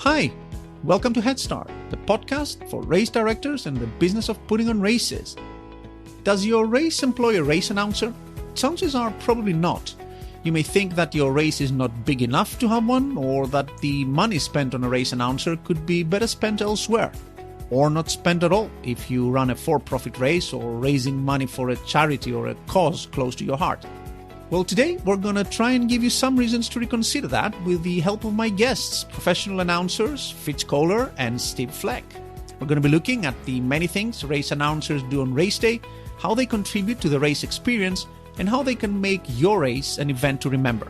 Hi, welcome to Head Start, the podcast for race directors and the business of putting on races. Does your race employ a race announcer? Chances are probably not. You may think that your race is not big enough to have one, or that the money spent on a race announcer could be better spent elsewhere, or not spent at all if you run a for-profit race or raising money for a charity or a cause close to your heart. Well, today we're going to try and give you some reasons to reconsider that with the help of my guests, professional announcers Fitz Koehler and Steve Fleck. We're going to be looking at the many things race announcers do on race day, how they contribute to the race experience, and how they can make your race an event to remember.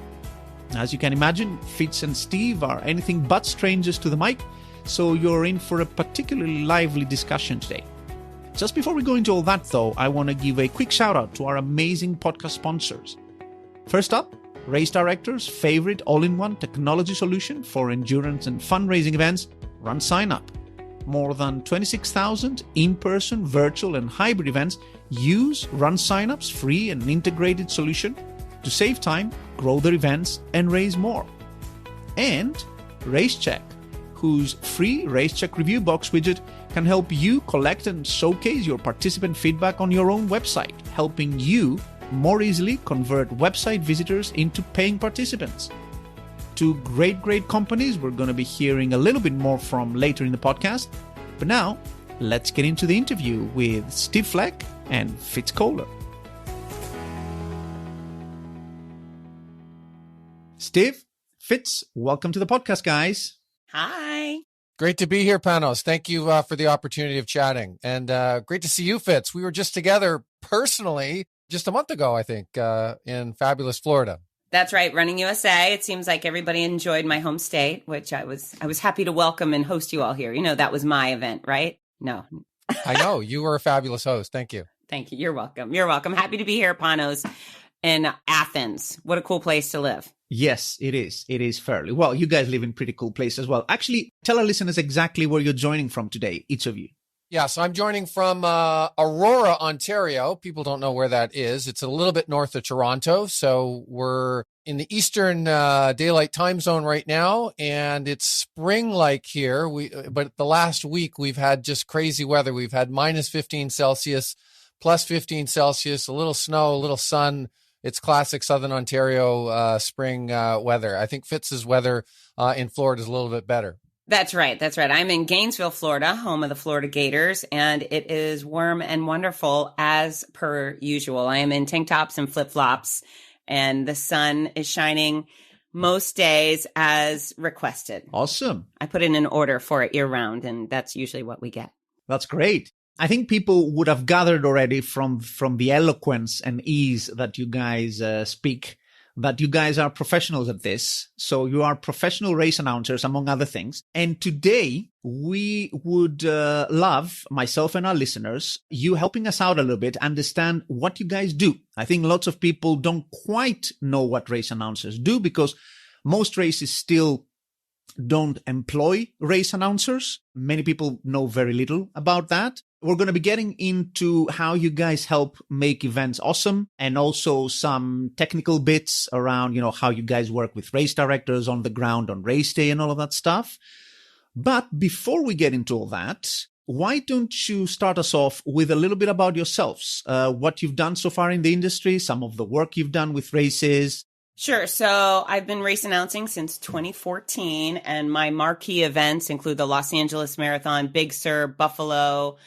As you can imagine, Fitz and Steve are anything but strangers to the mic, so you're in for a particularly lively discussion today. Just before we go into all that, though, I want to give a quick shout out to our amazing podcast sponsors. First up, race directors' favorite all-in-one technology solution for endurance and fundraising events, Run Sign Up. More than 26,000 in-person, virtual, and hybrid events use Run Sign Up's free and integrated solution to save time, grow their events, and raise more. And RaceCheck, whose free RaceCheck review box widget can help you collect and showcase your participant feedback on your own website, helping you more easily convert website visitors into paying participants. Two great companies we're going to be hearing a little bit more from later in the podcast. But now, let's get into the interview with Steve Fleck and Fitz Koehler. Steve, Fitz, welcome to the podcast, guys. Hi. Great to be here, Panos. Thank you for the opportunity of chatting. And great to see you, Fitz. We were just together personally just a month ago, I think, in fabulous Florida. That's right. Running USA. It seems like everybody enjoyed my home state, which I was happy to welcome and host you all here. You know, that was my event, right? No. I know. You were a fabulous host. Thank you. Thank you. You're welcome. You're welcome. Happy to be here, Panos, in Athens. What a cool place to live. Yes, it is. It is fairly. Well, you guys live in pretty cool places as well. Actually, tell our listeners exactly where you're joining from today, each of you. Yeah, so I'm joining from Aurora, Ontario. People don't know where that is. It's a little bit north of Toronto. So we're in the Eastern Daylight Time Zone right now, and it's spring-like here. But the last week, we've had just crazy weather. We've had minus 15 Celsius, plus 15 Celsius, a little snow, a little sun. It's classic Southern Ontario spring weather. I think Fitz's weather in Florida is a little bit better. That's right. That's right. I'm in Gainesville, Florida, home of the Florida Gators, and it is warm and wonderful as per usual. I am in tank tops and flip-flops, and the sun is shining most days as requested. Awesome. I put in an order for it year-round, and that's usually what we get. That's great. I think people would have gathered already from the eloquence and ease that you guys speak, that you guys are professionals at this. So you are professional race announcers, among other things. And today we would love, myself and our listeners, you helping us out a little bit, understand what you guys do. I think lots of people don't quite know what race announcers do because most races still don't employ race announcers. Many people know very little about that. We're going to be getting into how you guys help make events awesome, and also some technical bits around, how you guys work with race directors on the ground on race day and all of that stuff. But before we get into all that, why don't you start us off with a little bit about yourselves, what you've done so far in the industry, some of the work you've done with races. Sure. So I've been race announcing since 2014, and my marquee events include the Los Angeles Marathon, Big Sur, Buffalo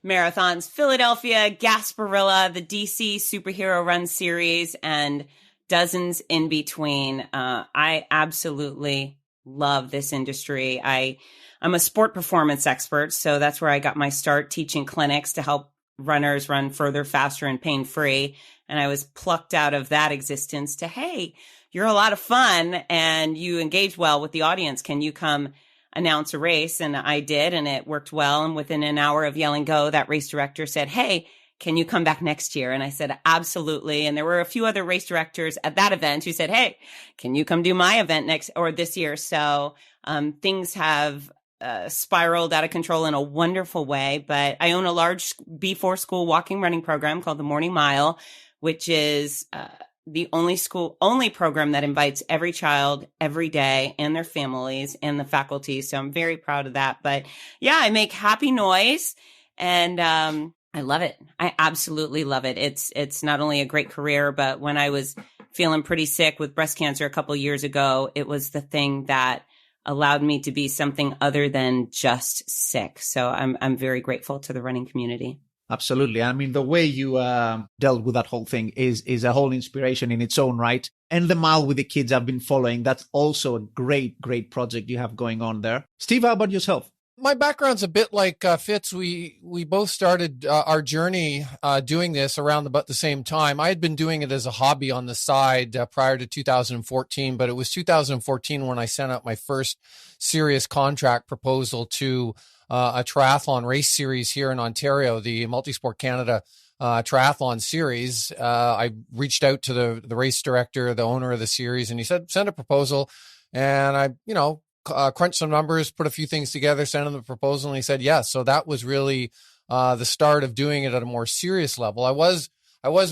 Marathons, Philadelphia, Gasparilla, the DC Superhero Run Series, and dozens in between. I absolutely love this industry. I'm a sport performance expert, so that's where I got my start, teaching clinics to help runners run further, faster, and pain-free. And I was plucked out of that existence to, hey, you're a lot of fun and you engage well with the audience. Can you come announce a race? And I did, and it worked well. And within an hour of yelling go, that race director said, hey, can you come back next year? And I said, absolutely. And there were a few other race directors at that event who said, hey, can you come do my event this year? So things have spiraled out of control in a wonderful way. But I own a large B4 school walking running program called the Morning Mile, which is the only program that invites every child every day and their families and the faculty. So I'm very proud of that. But yeah, I make happy noise and, I love it. I absolutely love it. It's not only a great career, but when I was feeling pretty sick with breast cancer a couple years ago, it was the thing that allowed me to be something other than just sick. So I'm very grateful to the running community. Absolutely. I mean, the way you dealt with that whole thing is a whole inspiration in its own right. And the mile with the kids I've been following, that's also a great, great project you have going on there. Steve, how about yourself? My background's a bit like Fitz. We both started our journey doing this around about the same time. I had been doing it as a hobby on the side prior to 2014, but it was 2014 when I sent out my first serious contract proposal to a triathlon race series here in Ontario, the Multisport Canada triathlon series. I reached out to the race director, the owner of the series, and he said, send a proposal. And I, crunched some numbers, put a few things together, sent him the proposal, and he said yes. So that was really the start of doing it at a more serious level. I was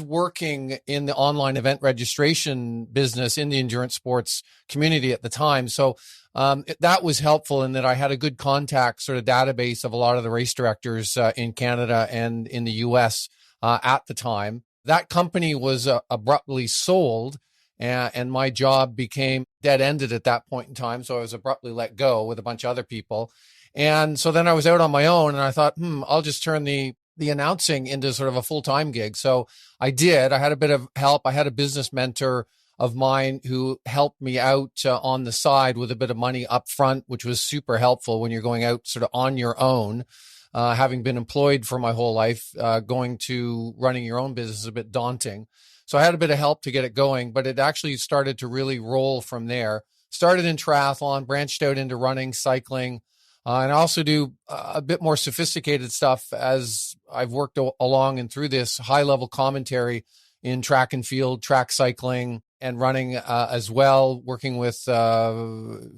working in the online event registration business in the endurance sports community at the time. So that was helpful in that I had a good contact sort of database of a lot of the race directors in Canada and in the US at the time. That company was abruptly sold, and my job became dead-ended at that point in time. So I was abruptly let go with a bunch of other people. And so then I was out on my own, and I thought, I'll just turn the announcing into sort of a full-time gig. So I did. I had a bit of help. I had a business mentor of mine who helped me out on the side with a bit of money up front, which was super helpful when you're going out sort of on your own. Having been employed for my whole life, going to running your own business is a bit daunting. So I had a bit of help to get it going, but it actually started to really roll from there. Started in triathlon, branched out into running, cycling, and I also do a bit more sophisticated stuff as I've worked along and through this high-level commentary in track and field, track cycling, and running as well, working with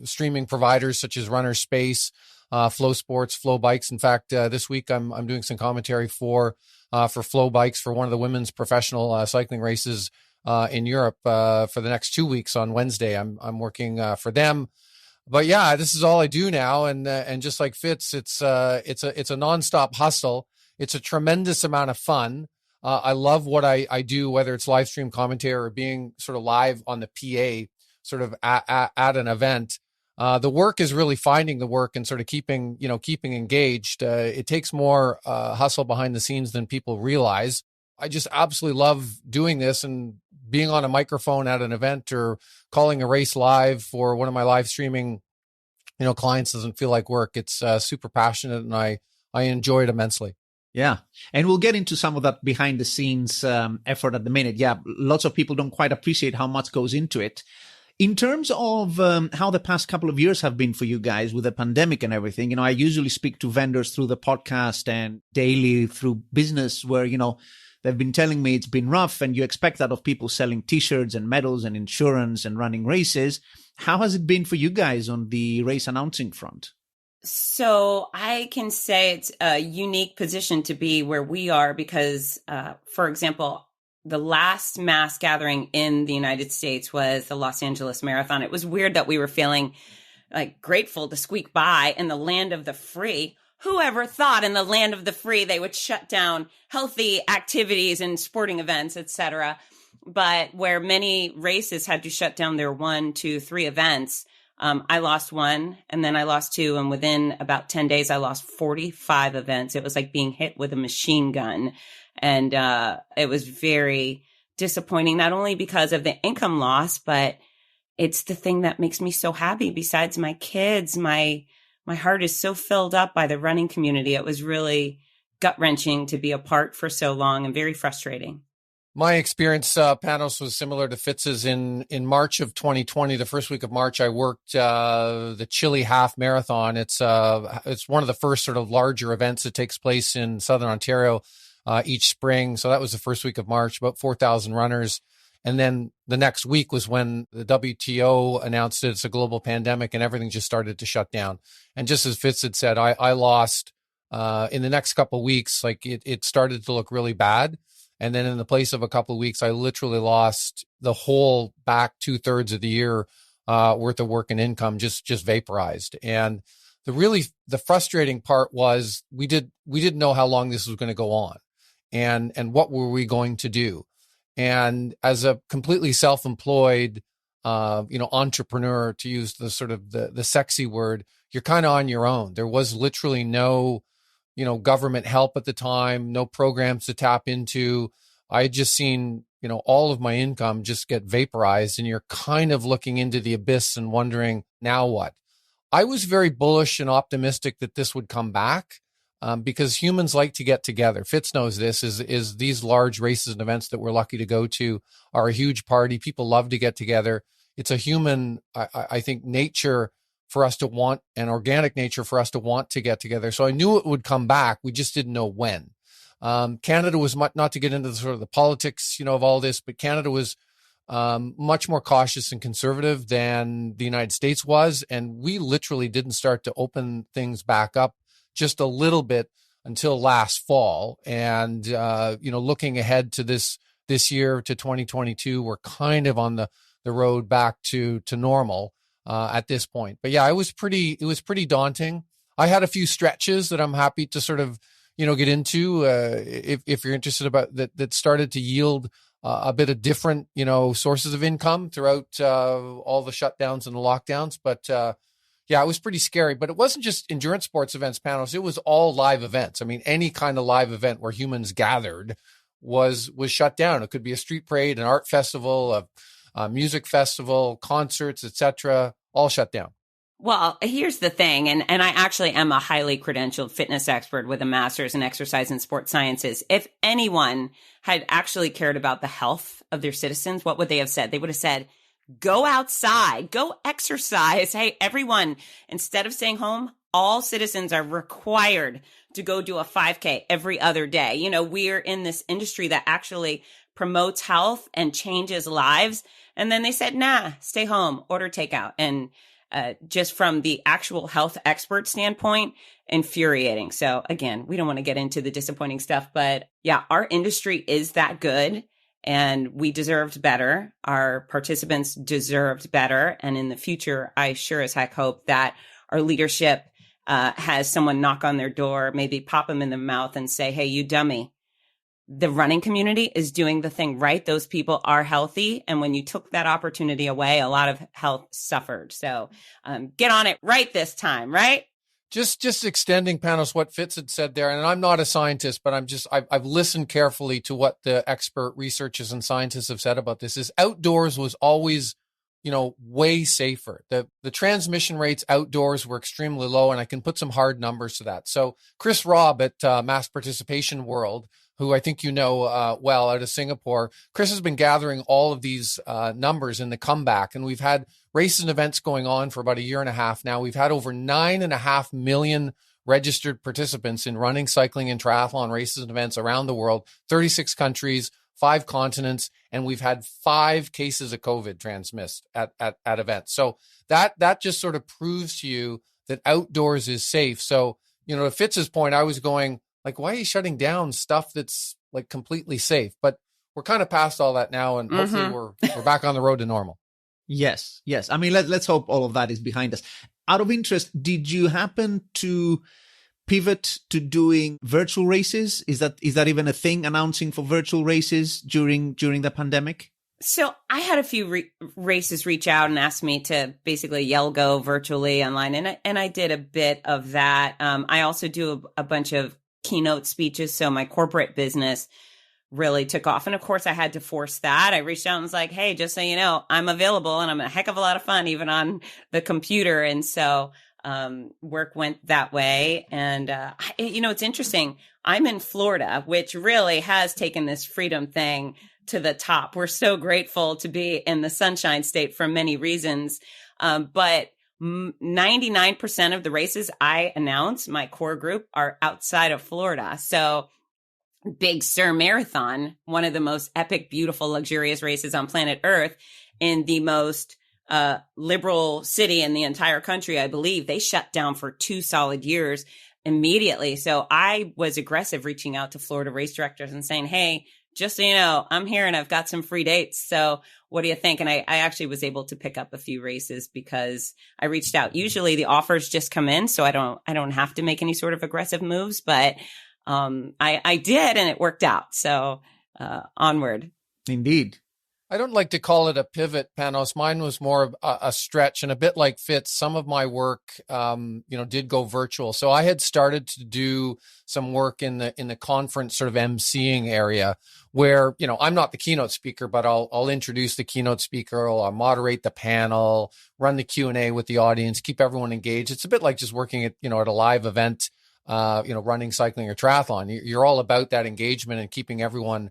streaming providers such as Runner Space, Flow Sports, Flow Bikes. In fact, this week I'm doing some commentary for Flow Bikes for one of the women's professional cycling races in Europe for the next 2 weeks. On Wednesday, I'm working for them. But yeah, this is all I do now, and just like Fitz, it's a nonstop hustle. It's a tremendous amount of fun. I love what I do, whether it's live stream commentary or being sort of live on the PA, sort of at an event. The work is really finding the work and sort of keeping engaged. It takes more hustle behind the scenes than people realize. I just absolutely love doing this, and being on a microphone at an event or calling a race live for one of my live streaming, clients doesn't feel like work. It's super passionate, and I enjoy it immensely. Yeah. And we'll get into some of that behind the scenes effort at the minute. Yeah. Lots of people don't quite appreciate how much goes into it. In terms of how the past couple of years have been for you guys with the pandemic and everything, I usually speak to vendors through the podcast and daily through business where, they've been telling me it's been rough, and you expect that of people selling T-shirts and medals and insurance and running races. How has it been for you guys on the race announcing front? So I can say it's a unique position to be where we are because, for example, the last mass gathering in the United States was the Los Angeles Marathon. It was weird that we were feeling like grateful to squeak by in the land of the free. Whoever thought in the land of the free they would shut down healthy activities and sporting events, etc. But where many races had to shut down their 1, 2, 3 events, I lost one, and then I lost 2, and within about 10 days, I lost 45 events. It was like being hit with a machine gun, and it was very disappointing, not only because of the income loss, but it's the thing that makes me so happy. Besides my kids, my heart is so filled up by the running community. It was really gut-wrenching to be apart for so long and very frustrating. My experience, Panos, was similar to Fitz's. In March of 2020, the first week of March, I worked the Chile Half Marathon. It's one of the first sort of larger events that takes place in Southern Ontario each spring. So that was the first week of March, about 4,000 runners. And then the next week was when the WTO announced it's a global pandemic and everything just started to shut down. And just as Fitz had said, I lost in the next couple of weeks, like it started to look really bad. And then in the place of a couple of weeks, I literally lost the whole back 2/3 of the year worth of work and income just vaporized. And the frustrating part was we didn't know how long this was going to go on and what were we going to do. And as a completely self-employed, entrepreneur, to use the sort of the sexy word, you're kind of on your own. There was literally no, government help at the time, no programs to tap into. I had just seen, all of my income just get vaporized, and you're kind of looking into the abyss and wondering, now what? I was very bullish and optimistic that this would come back because humans like to get together. Fitz knows this, is these large races and events that we're lucky to go to are a huge party. People love to get together. It's a human, I think, nature for us to want, an organic nature for us to want to get together. So I knew it would come back. We just didn't know when. Canada was not to get into the sort of the politics, of all this, but Canada was much more cautious and conservative than the United States was. And we literally didn't start to open things back up just a little bit until last fall. And, looking ahead to this year, to 2022, we're kind of on the road back to normal at this point. But yeah, it was pretty daunting. I had a few stretches that I'm happy to sort of, get into if you're interested about that started to yield a bit of different, sources of income throughout all the shutdowns and the lockdowns. But yeah, it was pretty scary. But it wasn't just endurance sports events, Panos. It was all live events. I mean, any kind of live event where humans gathered was shut down. It could be a street parade, an art festival, a music festival, concerts, etc., all shut down. Well, here's the thing, and I actually am a highly credentialed fitness expert with a master's in exercise and sports sciences. If anyone had actually cared about the health of their citizens, what would they have said? They would have said, go outside, go exercise. Hey, everyone, instead of staying home, all citizens are required to go do a 5K every other day. We're in this industry that actually promotes health and changes lives. And then they said, nah, stay home, order takeout. And just from the actual health expert standpoint, infuriating. So again, we don't want to get into the disappointing stuff, but yeah, our industry is that good and we deserved better. Our participants deserved better. And in the future, I sure as heck hope that our leadership has someone knock on their door, maybe pop them in the mouth and say, hey, you dummy. The running community is doing the thing right. Those people are healthy. And when you took that opportunity away, a lot of health suffered. So get on it right this time, right? Just extending, Panos, what Fitz had said there. And I'm not a scientist, but I've listened carefully to what the expert researchers and scientists have said about this. Is outdoors was always, way safer. The transmission rates outdoors were extremely low. And I can put some hard numbers to that. So Chris Robb at Mass Participation World, who I think well out of Singapore. Chris has been gathering all of these numbers in the comeback, and we've had races and events going on for about a year and a half now. We've had over 9.5 million registered participants in running, cycling, and triathlon races and events around the world, 36 countries, 5 continents, and we've had 5 cases of COVID transmissed at events. So that just sort of proves to you that outdoors is safe. So, to Fitz's point, I was going, like, why are you shutting down stuff that's like completely safe? But we're kind of past all that now, and hopefully we're back on the road to normal. Yes. I mean, let's hope all of that is behind us. Out of interest, did you happen to pivot to doing virtual races? Is that even a thing, announcing for virtual races during the pandemic? So I had a few races reach out and ask me to basically yell go virtually online, and I did a bit of that. I also do a bunch of keynote speeches. So my corporate business really took off. And of course I had to force that. I reached out and was like, hey, just so you know, I'm available and I'm a heck of a lot of fun, even on the computer. And so, work went that way. And, it's interesting. I'm in Florida, which really has taken this freedom thing to the top. We're so grateful to be in the Sunshine State for many reasons. But 99% of the races I announce, my core group, are outside of Florida. So Big Sur Marathon, one of the most epic, beautiful, luxurious races on planet Earth in the most liberal city in the entire country, I believe, they shut down for 2 solid years immediately. So I was aggressive reaching out to Florida race directors and saying, hey, just so you know, I'm here and I've got some free dates. So what do you think? And I actually was able to pick up a few races because I reached out. Usually the offers just come in, so I don't have to make any sort of aggressive moves, but I did, and it worked out. So onward. Indeed. I don't like to call it a pivot, Panos. Mine was more of a stretch, and a bit like Fitz, some of my work, did go virtual. So I had started to do some work in the conference sort of emceeing area where, I'm not the keynote speaker, but I'll introduce the keynote speaker, I'll moderate the panel, run the Q&A with the audience, keep everyone engaged. It's a bit like just working at a live event, running, cycling, or triathlon. You're all about that engagement and keeping everyone,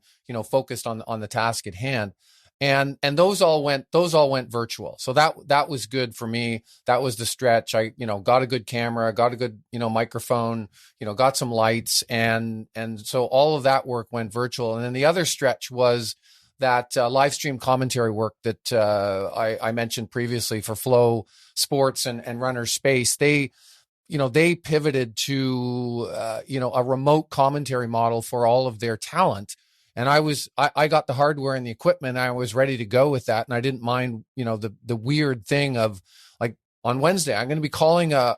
focused on the task at hand. And those all went virtual. So that was good for me. That was the stretch. I, got a good camera, got a good, microphone, got some lights. And so all of that work went virtual. And then the other stretch was that live stream commentary work that I mentioned previously for Flow Sports and Runner Space. They pivoted to, a remote commentary model for all of their talent. And I got the hardware and the equipment. And I was ready to go with that. And I didn't mind, the weird thing of like on Wednesday, I'm going to be calling a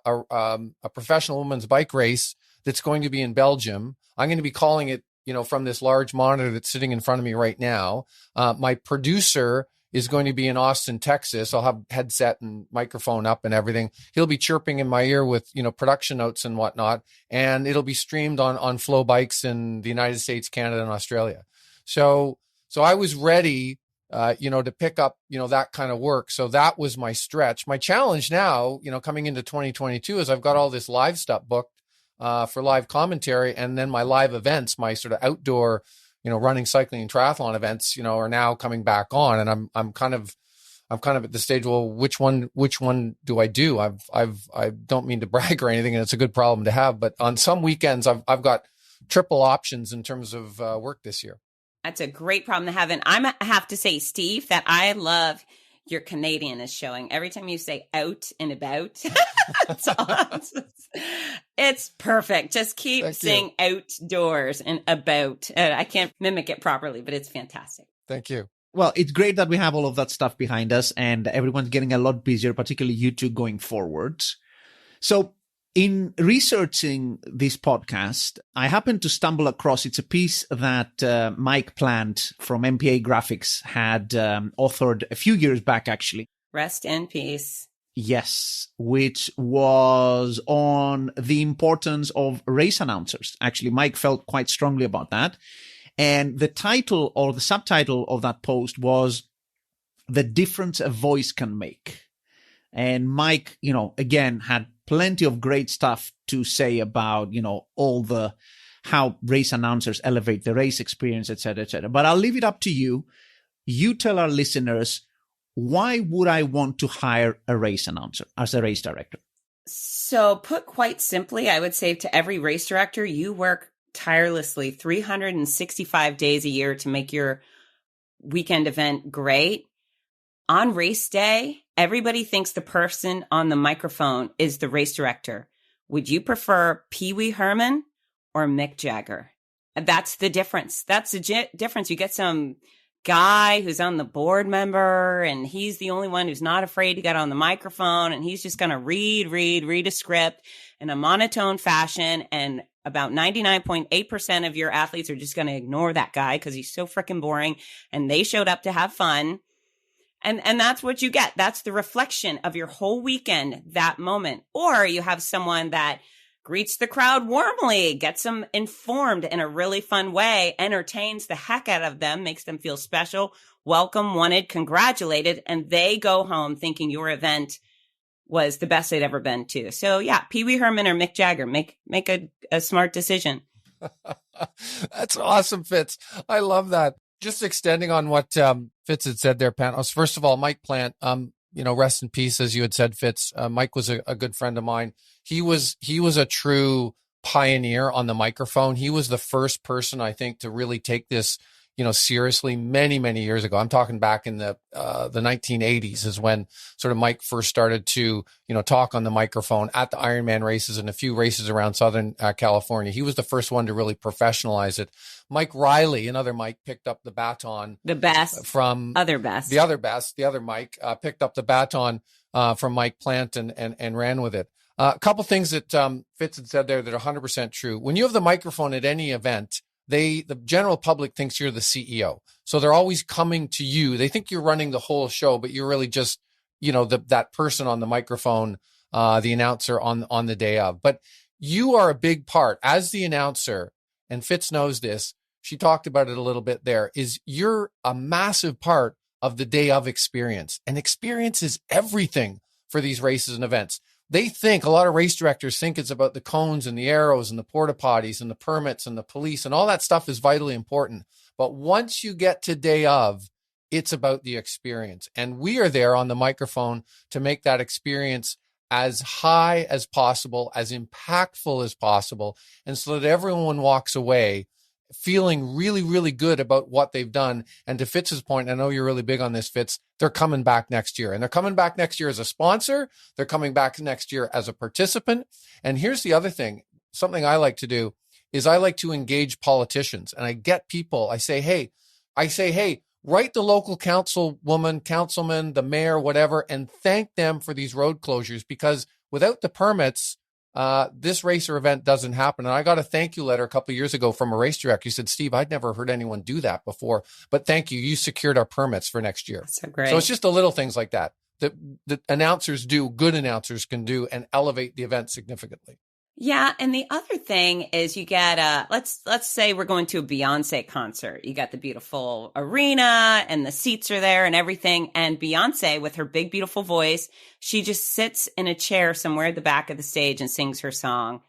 professional women's bike race that's going to be in Belgium. I'm going to be calling it, from this large monitor that's sitting in front of me right now. My producer is going to be in Austin, Texas. I'll have headset and microphone up and everything. He'll be chirping in my ear with, production notes and whatnot. And it'll be streamed on Flow Bikes in the United States, Canada, and Australia. So I was ready, to pick up, that kind of work. So that was my stretch. My challenge now, coming into 2022 is I've got all this live stuff booked, for live commentary. And then my live events, my sort of outdoor, running, cycling, and triathlon events, are now coming back on. And I'm kind of at the stage, well, which one do I do? I don't mean to brag or anything, and it's a good problem to have, but on some weekends I've got triple options in terms of work this year. That's a great problem to have. And I have to say, Steve, that I love your Canadian is showing. Every time you say out and about, it's perfect. Just keep saying outdoors and about. I can't mimic it properly, but it's fantastic. Thank you. Well, it's great that we have all of that stuff behind us and everyone's getting a lot busier, particularly you two going forwards. So in researching this podcast, I happened to stumble across, it's a piece that Mike Plant from MPA Graphics had authored a few years back, actually. Rest in peace. Yes, which was on the importance of race announcers. Actually, Mike felt quite strongly about that. And the title or the subtitle of that post was The Difference a Voice Can Make. And Mike, again, had plenty of great stuff to say about, how race announcers elevate the race experience, et cetera, et cetera. But I'll leave it up to you. You tell our listeners, why would I want to hire a race announcer as a race director? So put quite simply, I would say to every race director, you work tirelessly 365 days a year to make your weekend event great. On race day, everybody thinks the person on the microphone is the race director. Would you prefer Pee Wee Herman or Mick Jagger? That's the difference. That's the difference. You get some guy who's on the board member and he's the only one who's not afraid to get on the microphone and he's just going to read a script in a monotone fashion. And about 99.8% of your athletes are just going to ignore that guy because he's so freaking boring and they showed up to have fun. And that's what you get. That's the reflection of your whole weekend, that moment. Or you have someone that greets the crowd warmly, gets them informed in a really fun way, entertains the heck out of them, makes them feel special, welcome, wanted, congratulated, and they go home thinking your event was the best they'd ever been to. So yeah, Pee Wee Herman or Mick Jagger, make a smart decision. That's awesome, Fitz. I love that. Just extending on what Fitz had said there, Panos. First of all, Mike Plant, rest in peace, as you had said, Fitz. Mike was a good friend of mine. He was a true pioneer on the microphone. He was the first person, I think, to really take this, seriously many, many years ago. I'm talking back in the 1980s is when sort of Mike first started to, talk on the microphone at the Ironman races and a few races around Southern California. He was the first one to really professionalize it. Mike Riley, another Mike, picked up the baton. The best. From other best. The other Mike, picked up the baton from Mike Plant and ran with it. A couple things that Fitz had said there that are 100% true. When you have the microphone at any event, the general public thinks you're the CEO. So they're always coming to you. They think you're running the whole show, but you're really just, that person on the microphone, the announcer on the day of. But you are a big part as the announcer, and Fitz knows this. She talked about it a little bit there, is you're a massive part of the day of experience. And experience is everything for these races and events. A lot of race directors think it's about the cones and the arrows and the porta potties and the permits and the police, and all that stuff is vitally important. But once you get to day of, it's about the experience. And we are there on the microphone to make that experience as high as possible, as impactful as possible, and so that everyone walks away feeling really, really good about what they've done. And to Fitz's point, I know you're really big on this, Fitz, they're coming back next year. And they're coming back next year as a sponsor. They're coming back next year as a participant. And here's the other thing. Something I like to do is I like to engage politicians. And I get people, I say, hey, write the local councilwoman, councilman, the mayor, whatever, and thank them for these road closures, because without the permits, this race or event doesn't happen. And I got a thank you letter a couple of years ago from a race director. He said, Steve, I'd never heard anyone do that before, but thank you. You secured our permits for next year. So great. So it's just the little things like that that announcers do, good announcers can do, and elevate the event significantly. Yeah. And the other thing is you get, let's say we're going to a Beyonce concert. You got the beautiful arena and the seats are there and everything. And Beyonce, with her big, beautiful voice, she just sits in a chair somewhere at the back of the stage and sings her song.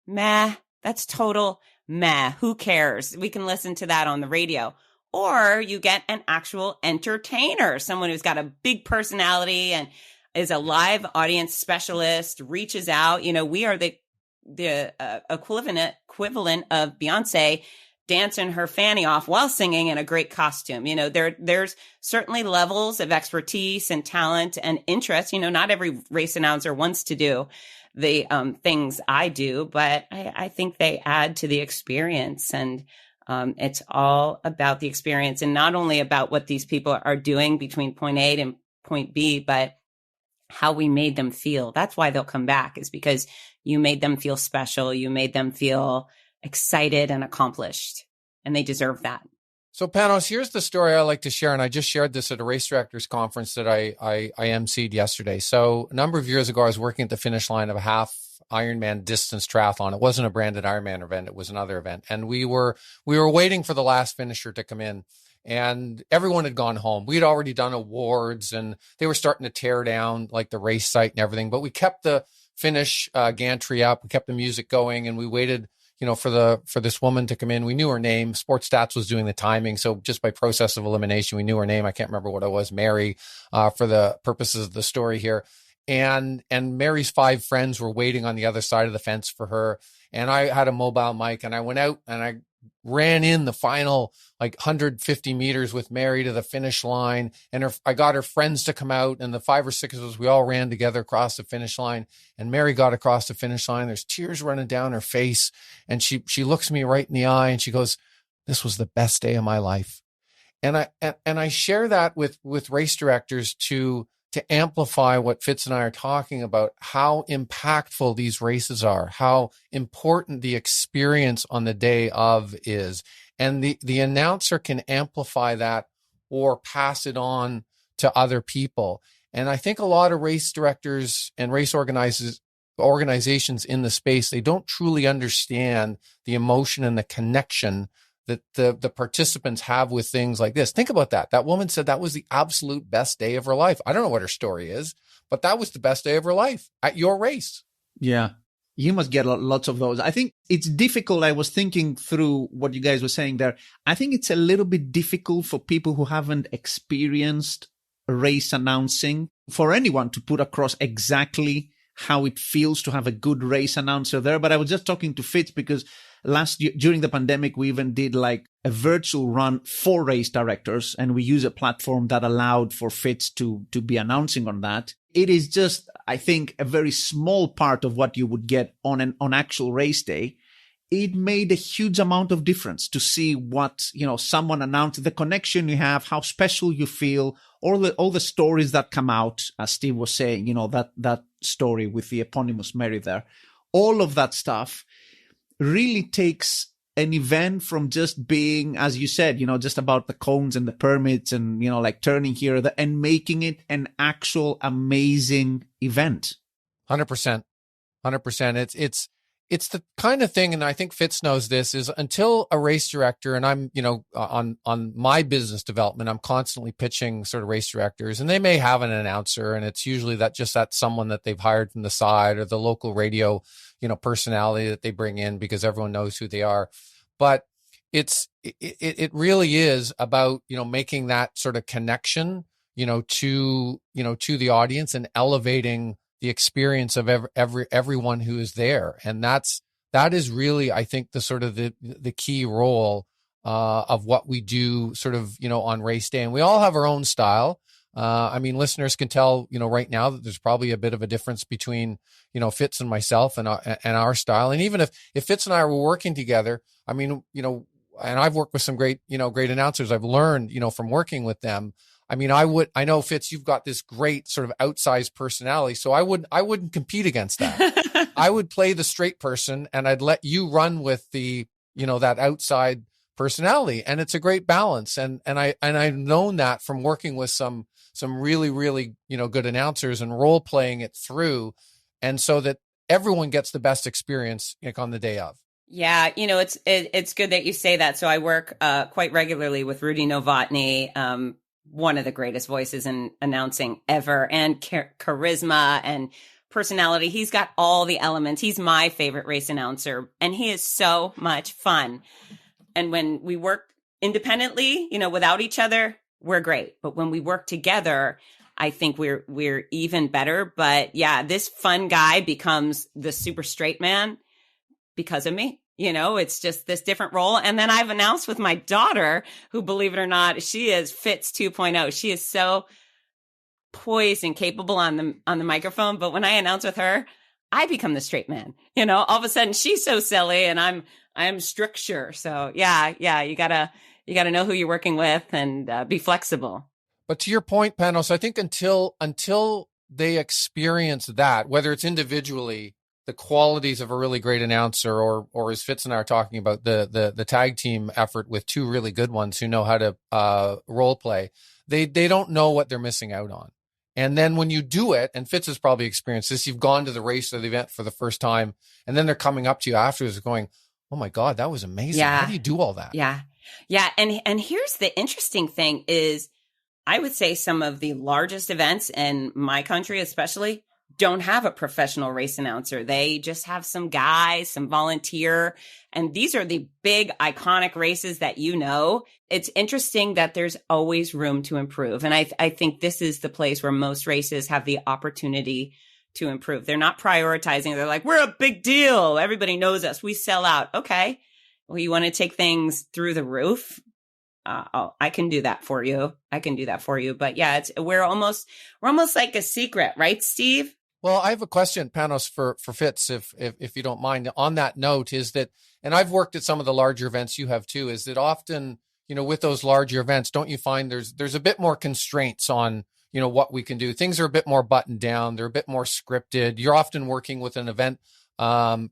Meh. That's total meh. Who cares? We can listen to that on the radio. Or you get an actual entertainer, someone who's got a big personality and is a live audience specialist, reaches out. We are the equivalent of Beyonce dancing her fanny off while singing in a great costume. There's certainly levels of expertise and talent and interest. Not every race announcer wants to do the things I do, but I think they add to the experience. And it's all about the experience, and not only about what these people are doing between point A and point B, but how we made them feel. That's why they'll come back, is because you made them feel special. You made them feel excited and accomplished, and they deserve that. So Panos, here's the story I like to share. And I just shared this at a race directors conference that I emceed yesterday. So a number of years ago, I was working at the finish line of a half Ironman distance triathlon. It wasn't a branded Ironman event. It was another event. And we were waiting for the last finisher to come in. And everyone had gone home. We had already done awards, and they were starting to tear down like the race site and everything. But we kept the finish gantry up. We kept the music going, and we waited, for this woman to come in. We knew her name. Sports Stats was doing the timing, so just by process of elimination, we knew her name. I can't remember what it was. Mary, for the purposes of the story here. And Mary's 5 friends were waiting on the other side of the fence for her. And I had a mobile mic, and I went out and I ran in the final 150 meters with Mary to the finish line. And I got her friends to come out, and the 5 or 6 of us, we all ran together across the finish line. And Mary got across the finish line. There's tears running down her face. And she looks me right in the eye and she goes, "This was the best day of my life." And I share that with race directors to amplify what Fitz and I are talking about, how impactful these races are, how important the experience on the day of is. And the announcer can amplify that or pass it on to other people. And I think a lot of race directors and race organizations in the space, they don't truly understand the emotion and the connection that the participants have with things like this. Think about that. That woman said that was the absolute best day of her life. I don't know what her story is, but that was the best day of her life at your race. Yeah. You must get lots of those. I think it's difficult. I was thinking through what you guys were saying there. I think it's a little bit difficult for people who haven't experienced race announcing, for anyone to put across exactly how it feels to have a good race announcer there. But I was just talking to Fitz because During the pandemic, we even did like a virtual run for race directors, and we use a platform that allowed for Fitz to be announcing on that. It is just, I think, a very small part of what you would get on actual race day. It made a huge amount of difference to see what, someone announced, the connection you have, how special you feel, all the stories that come out, as Steve was saying, that story with the eponymous Mary there. All of that stuff really takes an event from just being, as you said, just about the cones and the permits and, like turning here and making it an actual amazing event. 100%. 100%. It's the kind of thing, and I think Fitz knows this, is until a race director, and I'm, on my business development, I'm constantly pitching sort of race directors, and they may have an announcer, and it's usually that someone that they've hired from the side, or the local radio, personality that they bring in because everyone knows who they are. But it really is about, making that sort of connection, to the audience and elevating the experience of everyone who is there. And that is really, I think, the sort of the key role of what we do sort of, on race day. And we all have our own style. Listeners can tell, right now that there's probably a bit of a difference between, Fitz and myself and our style. And even if Fitz and I were working together, and I've worked with some great announcers. I've learned, from working with them. I know, Fitz, you've got this great sort of outsized personality. So I wouldn't compete against that. I would play the straight person, and I'd let you run with the, that outside personality. And it's a great balance. And I've known that from working with some really, really, good announcers and role playing it through. And so that everyone gets the best experience on the day of. Yeah. It's good that you say that. So I work quite regularly with Rudy Novotny, one of the greatest voices in announcing ever, and charisma and personality. He's got all the elements. He's my favorite race announcer, and he is so much fun. And when we work independently, without each other, we're great. But when we work together, I think we're even better. But yeah, this fun guy becomes the super straight man because of me. It's just this different role. And then I've announced with my daughter, who, believe it or not, she is Fitz 2.0. She is so poised and capable on the microphone. But when I announce with her, I become the straight man. All of a sudden she's so silly and I'm stricture. So yeah, you gotta know who you're working with and be flexible. But to your point, Panos, I think until they experience that, whether it's individually, the qualities of a really great announcer, or as Fitz and I are talking about, the tag team effort with two really good ones who know how to role play, they don't know what they're missing out on. And then when you do it, and Fitz has probably experienced this, you've gone to the race or the event for the first time, and then they're coming up to you afterwards going, "Oh my God, that was amazing. Yeah. How do you do all that?" Yeah. Yeah. And here's the interesting thing is, I would say some of the largest events in my country, especially, don't have a professional race announcer. They just have some guy, some volunteer. And these are the big iconic races that It's interesting that there's always room to improve. And I think this is the place where most races have the opportunity to improve. They're not prioritizing. They're like, we're a big deal. Everybody knows us. We sell out. Okay. Well, you want to take things through the roof? I can do that for you. But yeah, we're almost like a secret, right, Steve? Well, I have a question, Panos, for Fitz, if you don't mind. On that note, is that, and I've worked at some of the larger events you have too, is that often, with those larger events, don't you find there's a bit more constraints on, what we can do? Things are a bit more buttoned down. They're a bit more scripted. You're often working with an event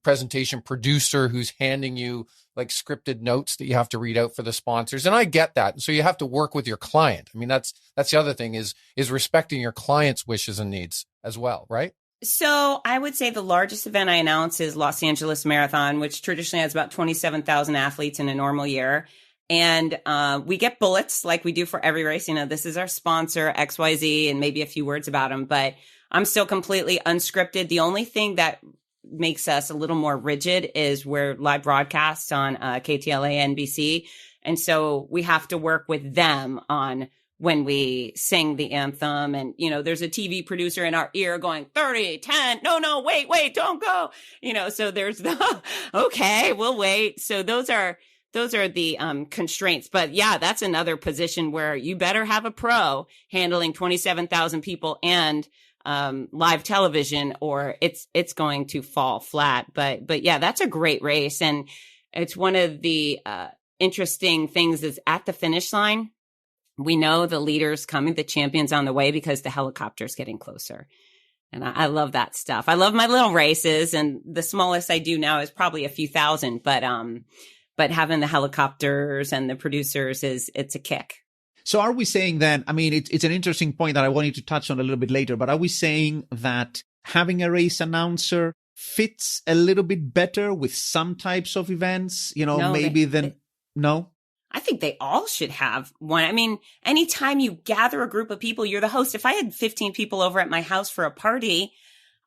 presentation producer who's handing you like scripted notes that you have to read out for the sponsors. And I get that. So you have to work with your client. That's the other thing is respecting your client's wishes and needs as well, right? So I would say the largest event I announce is Los Angeles Marathon, which traditionally has about 27,000 athletes in a normal year. And we get bullets like we do for every race. This is our sponsor, XYZ, and maybe a few words about them. But I'm still completely unscripted. The only thing that makes us a little more rigid is we're live broadcasts on KTLA NBC. And so we have to work with them on when we sing the anthem. And, there's a TV producer in our ear going 30, 10, no, wait, don't go. So there's okay, we'll wait. So those are the constraints. But yeah, that's another position where you better have a pro handling 27,000 people and live television, or it's going to fall flat. But yeah, that's a great race. And it's one of the interesting things is at the finish line, we know the leaders coming, the champions on the way, because the helicopter's getting closer. And I love that stuff. I love my little races, and the smallest I do now is probably a few thousand, but having the helicopters and the producers it's a kick. So are we saying that, it's an interesting point that I wanted to touch on a little bit later, but are we saying that having a race announcer fits a little bit better with some types of events, no? I think they all should have one. Anytime you gather a group of people, you're the host. If I had 15 people over at my house for a party,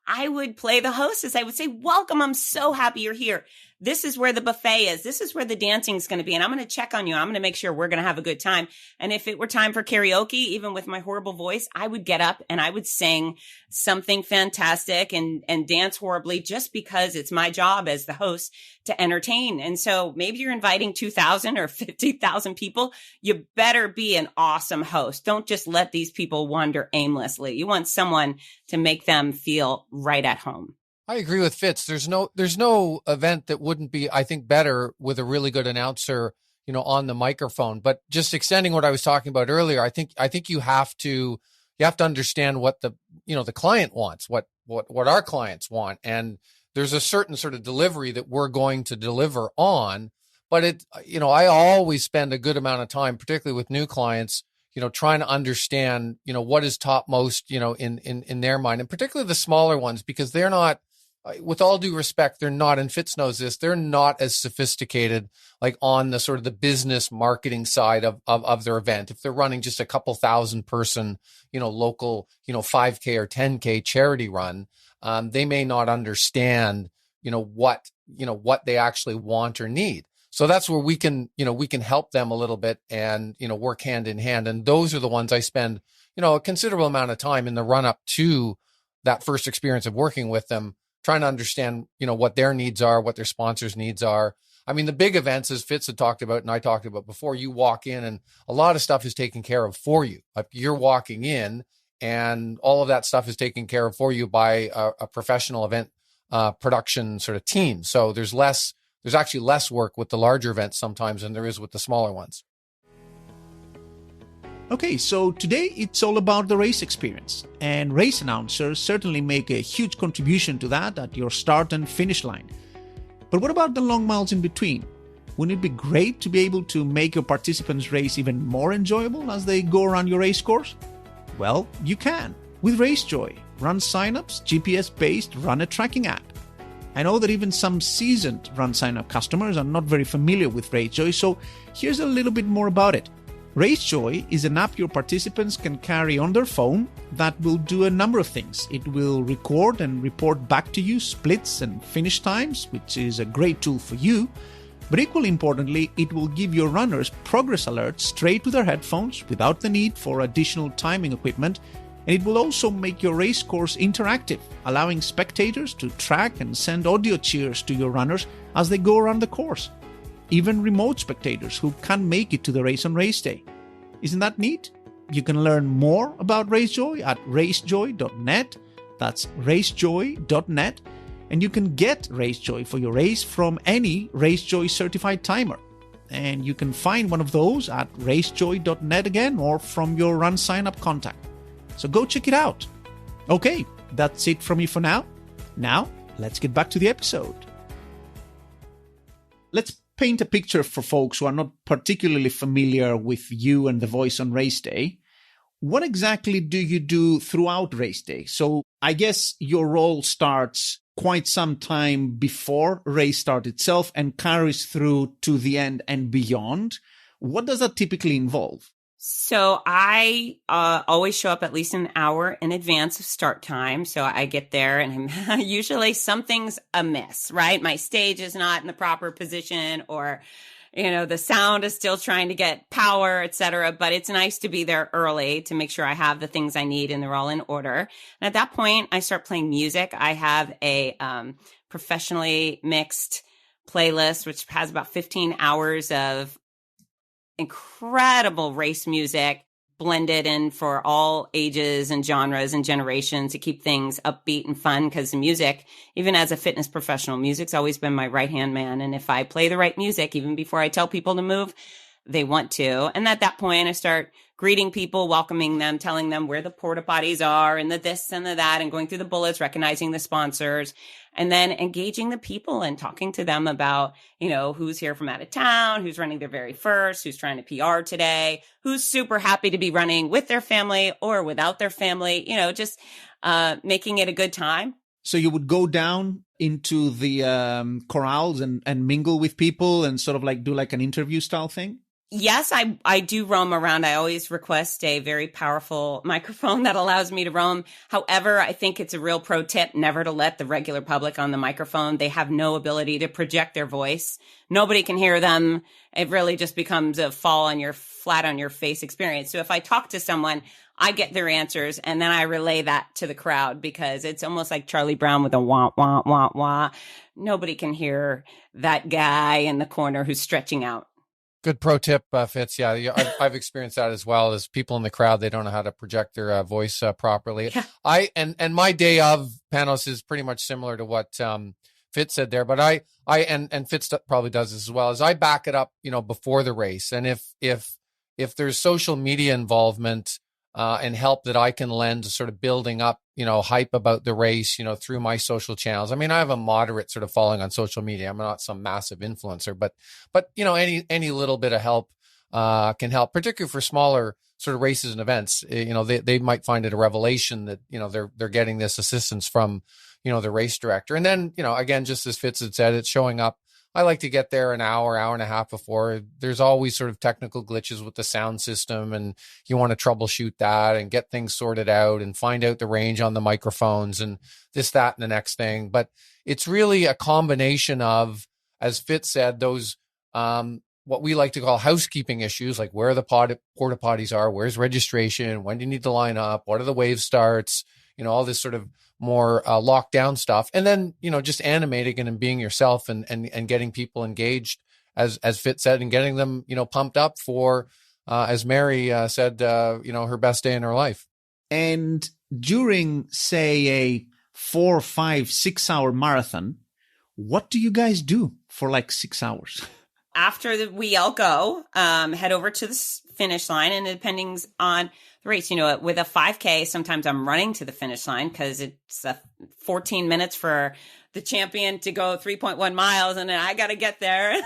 I would play the hostess. I would say, welcome. I'm so happy you're here. This is where the buffet is. This is where the dancing is going to be. And I'm going to check on you. I'm going to make sure we're going to have a good time. And if it were time for karaoke, even with my horrible voice, I would get up and I would sing something fantastic and dance horribly, just because it's my job as the host to entertain. And so maybe you're inviting 2,000 or 50,000 people. You better be an awesome host. Don't just let these people wander aimlessly. You want someone to make them feel right at home. I agree with Fitz. There's no event that wouldn't be, I think, better with a really good announcer, on the microphone. But just extending what I was talking about earlier, I think you have to understand what the client wants, what our clients want. And there's a certain sort of delivery that we're going to deliver on. But I always spend a good amount of time, particularly with new clients, trying to understand, what is topmost, in their mind, and particularly the smaller ones, because they're not, with all due respect, they're not, and Fitz knows this, they're not as sophisticated, like on the sort of the business marketing side of their event. If they're running just a couple thousand person, local, 5K or 10K charity run, they may not understand, what they actually want or need. So that's where we can help them a little bit and, work hand in hand. And those are the ones I spend, a considerable amount of time in the run up to that first experience of working with them, trying to understand, what their needs are, what their sponsors' needs are. The big events, as Fitz had talked about and I talked about before, you walk in and a lot of stuff is taken care of for you. Like you're walking in and all of that stuff is taken care of for you by a professional event production sort of team. So there's actually less work with the larger events sometimes than there is with the smaller ones. Okay, so today it's all about the race experience, and race announcers certainly make a huge contribution to that at your start and finish line. But what about the long miles in between? Wouldn't it be great to be able to make your participants' race even more enjoyable as they go around your race course? Well, you can with RaceJoy, run signups, GPS-based runner tracking app. I know that even some seasoned run signup customers are not very familiar with RaceJoy, so here's a little bit more about it. RaceJoy is an app your participants can carry on their phone that will do a number of things. It will record and report back to you splits and finish times, which is a great tool for you. But equally importantly, it will give your runners progress alerts straight to their headphones without the need for additional timing equipment. And it will also make your race course interactive, allowing spectators to track and send audio cheers to your runners as they go around the course. Even remote spectators who can't make it to the race on race day. Isn't that neat? You can learn more about RaceJoy at racejoy.net. That's racejoy.net. And you can get RaceJoy for your race from any RaceJoy certified timer. And you can find one of those at racejoy.net again, or from your run sign up contact. So go check it out. Okay, that's it from me for now. Now, let's get back to the episode. Let's paint a picture for folks who are not particularly familiar with you and the voice on race day. What exactly do you do throughout race day? So I guess your role starts quite some time before race start itself and carries through to the end and beyond. What does that typically involve? So I always show up at least an hour in advance of start time. So I get there and usually something's amiss, right? My stage is not in the proper position, or The sound is still trying to get power, etc. But it's nice to be there early to make sure I have the things I need and they're all in order. And at that point, I start playing music. I have a professionally mixed playlist, which has about 15 hours of incredible race music blended in for all ages and genres and generations to keep things upbeat and fun. Because the music, even as a fitness professional, music's always been my right-hand man. And if I play the right music, even before I tell people to move, they want to. And at that point, I start greeting people, welcoming them, telling them where the porta potties are and the this and the that, and going through the bullets, recognizing the sponsors, and then engaging the people and talking to them about, who's here from out of town, who's running their very first, who's trying to PR today, who's super happy to be running with their family or without their family, just making it a good time. So you would go down into the corrals and mingle with people and sort of like do like an interview style thing? Yes, I do roam around. I always request a very powerful microphone that allows me to roam. However, I think it's a real pro tip never to let the regular public on the microphone. They have no ability to project their voice. Nobody can hear them. It really just becomes a flat on your face experience. So if I talk to someone, I get their answers and then I relay that to the crowd, because it's almost like Charlie Brown with a wah, wah, wah, wah. Nobody can hear that guy in the corner who's stretching out. Good pro tip, Fitz. Yeah, I've experienced that as well. As people in the crowd, they don't know how to project their voice properly. Yeah. And my day of Panos is pretty much similar to what Fitz said there. But I Fitz probably does this as well. As I back it up, before the race, and if there's social media involvement and help that I can lend to sort of building up, hype about the race, through my social channels. I mean, I have a moderate sort of following on social media. I'm not some massive influencer, but any little bit of help can help, particularly for smaller sort of races and events. They might find it a revelation that, they're getting this assistance from, the race director. And then, again, just as Fitz had said, it's showing up. I like to get there an hour and a half before. There's always sort of technical glitches with the sound system, and you want to troubleshoot that and get things sorted out and find out the range on the microphones and this, that, and the next thing. But it's really a combination of, as Fitz said, those what we like to call housekeeping issues, like where the porta potties are, where's registration, when do you need to line up, what are the wave starts, all this sort of more lockdown stuff. And then, just animating it and being yourself and getting people engaged, as Fitz said, and getting them, pumped up for, as Mary said, her best day in her life. And during, say, a 4, 5, 6 hour marathon, what do you guys do for like 6 hours? After we all go, head over to the finish line, and depending on the race, with a 5K, sometimes I'm running to the finish line because it's 14 minutes for the champion to go 3.1 miles, and then I got to get there.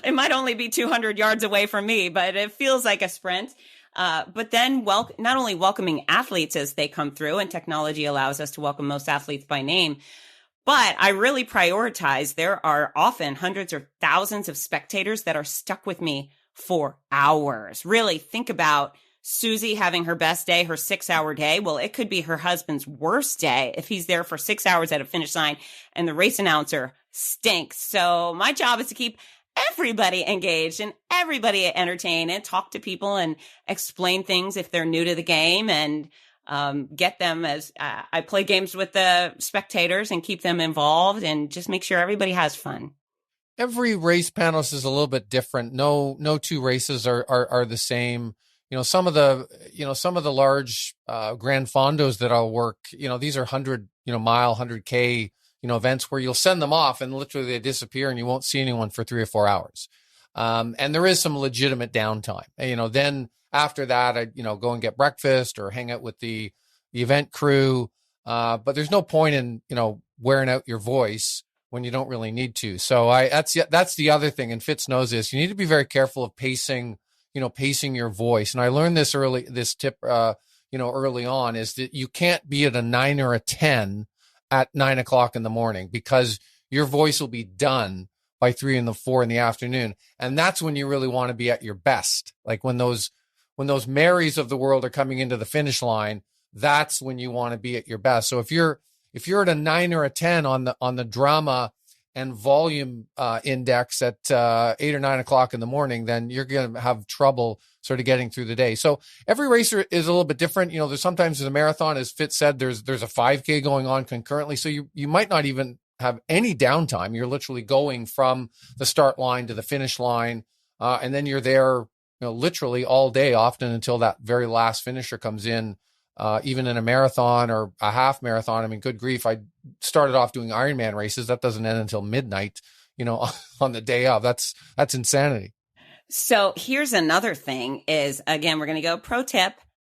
It might only be 200 yards away from me, but it feels like a sprint. But then not only welcoming athletes as they come through, and technology allows us to welcome most athletes by name, but I really prioritize. There are often hundreds or thousands of spectators that are stuck with me for hours. Really think about Susie having her best day, her 6-hour day. Well, it could be her husband's worst day if he's there for 6 hours at a finish line and the race announcer stinks. So my job is to keep everybody engaged and everybody entertained, and talk to people and explain things if they're new to the game, and get them as I play games with the spectators and keep them involved, and just make sure everybody has fun. Every race, Panos, is a little bit different. No two races are the same. Some of the large Grand Fondos that I'll work, these are 100 mile, 100K events where you'll send them off and literally they disappear and you won't see anyone for 3 or 4 hours. And there is some legitimate downtime. Then after that, I go and get breakfast or hang out with the event crew. But there's no point in wearing out your voice when you don't really need to. So that's the other thing. And Fitz knows this. You need to be very careful of pacing your voice. And I learned this tip, early on, is that you can't be at a 9 or a 10 at 9 o'clock in the morning, because your voice will be done by 3 and 4 in the afternoon. And that's when you really want to be at your best. Like when those Marys of the world are coming into the finish line, that's when you want to be at your best. So if you're at a 9 or a 10 on the drama and volume index at 8 or 9 o'clock in the morning, then you're going to have trouble sort of getting through the day. So every racer is a little bit different. There's sometimes in a marathon, as Fitz said, there's a 5K going on concurrently. So you might not even have any downtime. You're literally going from the start line to the finish line. And then you're there, literally all day, often until that very last finisher comes in. Even in a marathon or a half marathon, I mean, good grief, I started off doing Ironman races. That doesn't end until midnight, on the day of. That's insanity. So here's another thing is, again, we're going to go pro tip.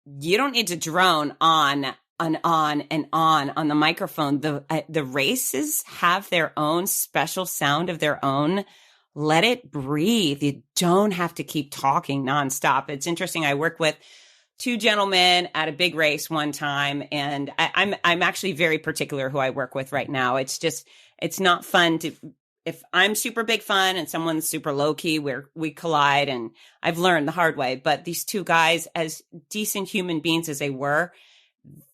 You don't need to drone on and on the microphone. The races have their own special sound of their own. Let it breathe. You don't have to keep talking nonstop. It's interesting. I worked with two gentlemen at a big race one time, and I'm actually very particular who I work with right now. It's not fun if I'm super big fun and someone's super low key, where we collide, and I've learned the hard way. But these two guys, as decent human beings as they were,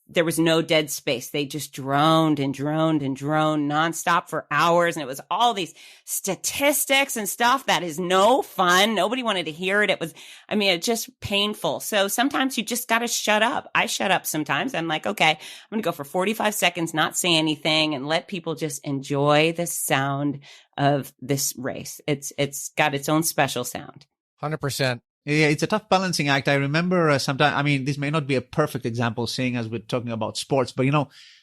there was no dead space. They just droned and droned and droned nonstop for hours. And it was all these statistics and stuff that is no fun. Nobody wanted to hear it. It's just painful. So sometimes you just got to shut up. I shut up sometimes. I'm like, okay, I'm going to go for 45 seconds, not say anything, and let people just enjoy the sound of this race. It's got its own special sound. 100%. Yeah, it's a tough balancing act. I remember sometimes, this may not be a perfect example, seeing as we're talking about sports, but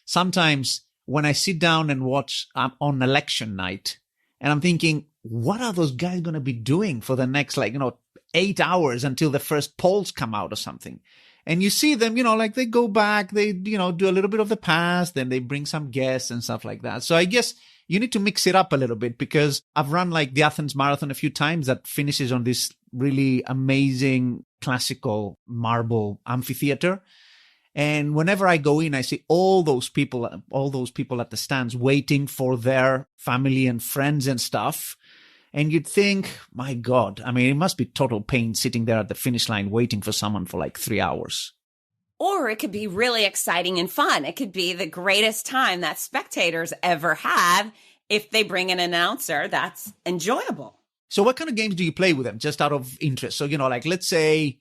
sometimes when I sit down and watch on election night, and I'm thinking, what are those guys going to be doing for the next, 8 hours until the first polls come out or something? And you see them, they go back, they, do a little bit of the past, then they bring some guests and stuff like that. So I guess you need to mix it up a little bit, because I've run the Athens Marathon a few times that finishes on this really amazing classical marble amphitheater. And whenever I go in, I see all those people at the stands waiting for their family and friends and stuff. And you'd think, my God, it must be total pain sitting there at the finish line waiting for someone for 3 hours. Or it could be really exciting and fun. It could be the greatest time that spectators ever have if they bring an announcer that's enjoyable. So what kind of games do you play with them, just out of interest? So, let's say,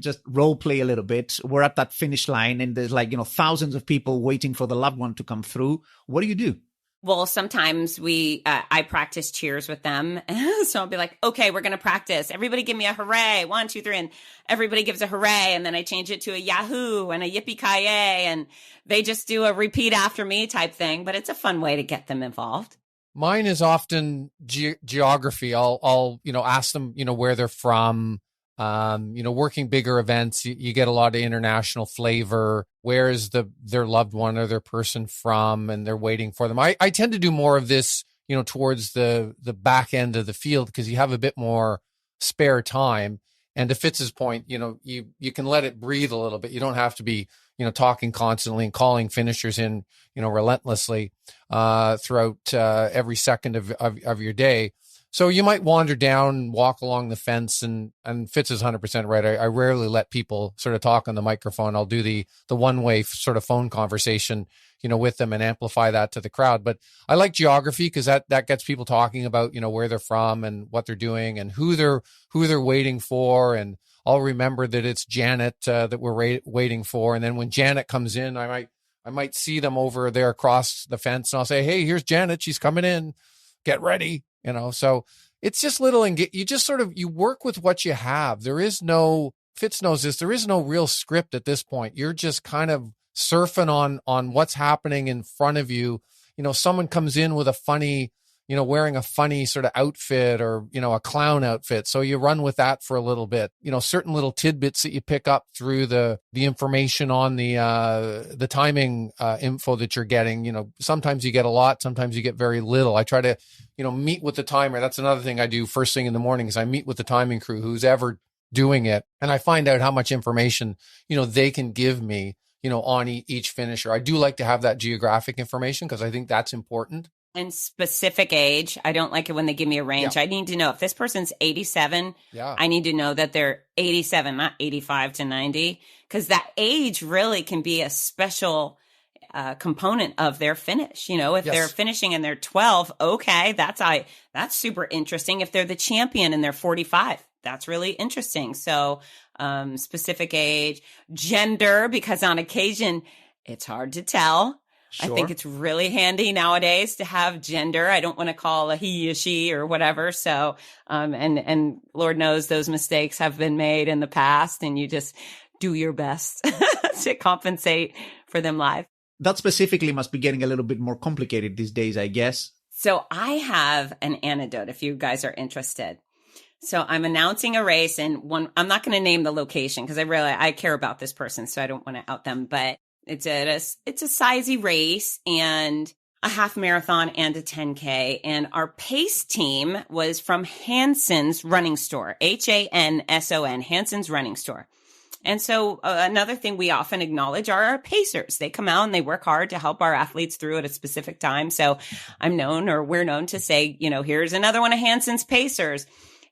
just role play a little bit. We're at that finish line and there's thousands of people waiting for the loved one to come through. What do you do? Well, sometimes I practice cheers with them. So I'll be like, okay, we're going to practice. Everybody give me a hooray. 1, 2, 3. And everybody gives a hooray. And then I change it to a Yahoo and a yippee-ki-yay. And they just do a repeat after me type thing. But it's a fun way to get them involved. Mine is often geography. I'll ask them, where they're from. Working bigger events, you get a lot of international flavor. Where is their loved one or their person from, and they're waiting for them. I tend to do more of this, towards the back end of the field, because you have a bit more spare time. And to Fitz's point, you can let it breathe a little bit. You don't have to be, talking constantly and calling finishers in, relentlessly throughout every second of your day. So you might wander down, walk along the fence, and Fitz is 100% right. I rarely let people sort of talk on the microphone. I'll do the one-way sort of phone conversation, with them, and amplify that to the crowd. But I like geography, because that gets people talking about, where they're from and what they're doing and who they're waiting for. And I'll remember that it's Janet that we're waiting for. And then when Janet comes in, I might see them over there across the fence, and I'll say, hey, here's Janet. She's coming in. Get ready. So it's just little, and you just you work with what you have. Fitz knows this, there is no real script at this point. You're just kind of surfing on what's happening in front of you. Someone comes in with a funny, wearing a funny sort of outfit, or, a clown outfit. So you run with that for a little bit, certain little tidbits that you pick up through the information on the timing info that you're getting. Sometimes you get a lot, sometimes you get very little. I try to, meet with the timer. That's another thing I do first thing in the morning, is I meet with the timing crew, who's ever doing it. And I find out how much information, they can give me, on each finisher. I do like to have that geographic information, because I think that's important. And specific age. I don't like it when they give me a range. Yeah. I need to know if this person's 87. Yeah. I need to know that they're 87, not 85 to 90, because that age really can be a special component of their finish. You know, if Yes. they're finishing and they're 12, okay, that's super interesting. If they're the champion and they're 45, that's really interesting. So, specific age, gender, because on occasion it's hard to tell. Sure. I think it's really handy nowadays to have gender. I don't want to call a he, a she, or whatever. So, and Lord knows those mistakes have been made in the past, and you just do your best to compensate for them live. That specifically must be getting a little bit more complicated these days, I guess. So I have an anecdote if you guys are interested. So I'm announcing a race, and I'm not going to name the location because I care about this person, so I don't want to out them, but it's a sizey race and a half marathon and a 10K. And our pace team was from Hanson's Running Store, Hanson, Hanson's Running Store. And so another thing we often acknowledge are our pacers. They come out and they work hard to help our athletes through at a specific time. So we're known to say, you know, here's another one of Hanson's pacers.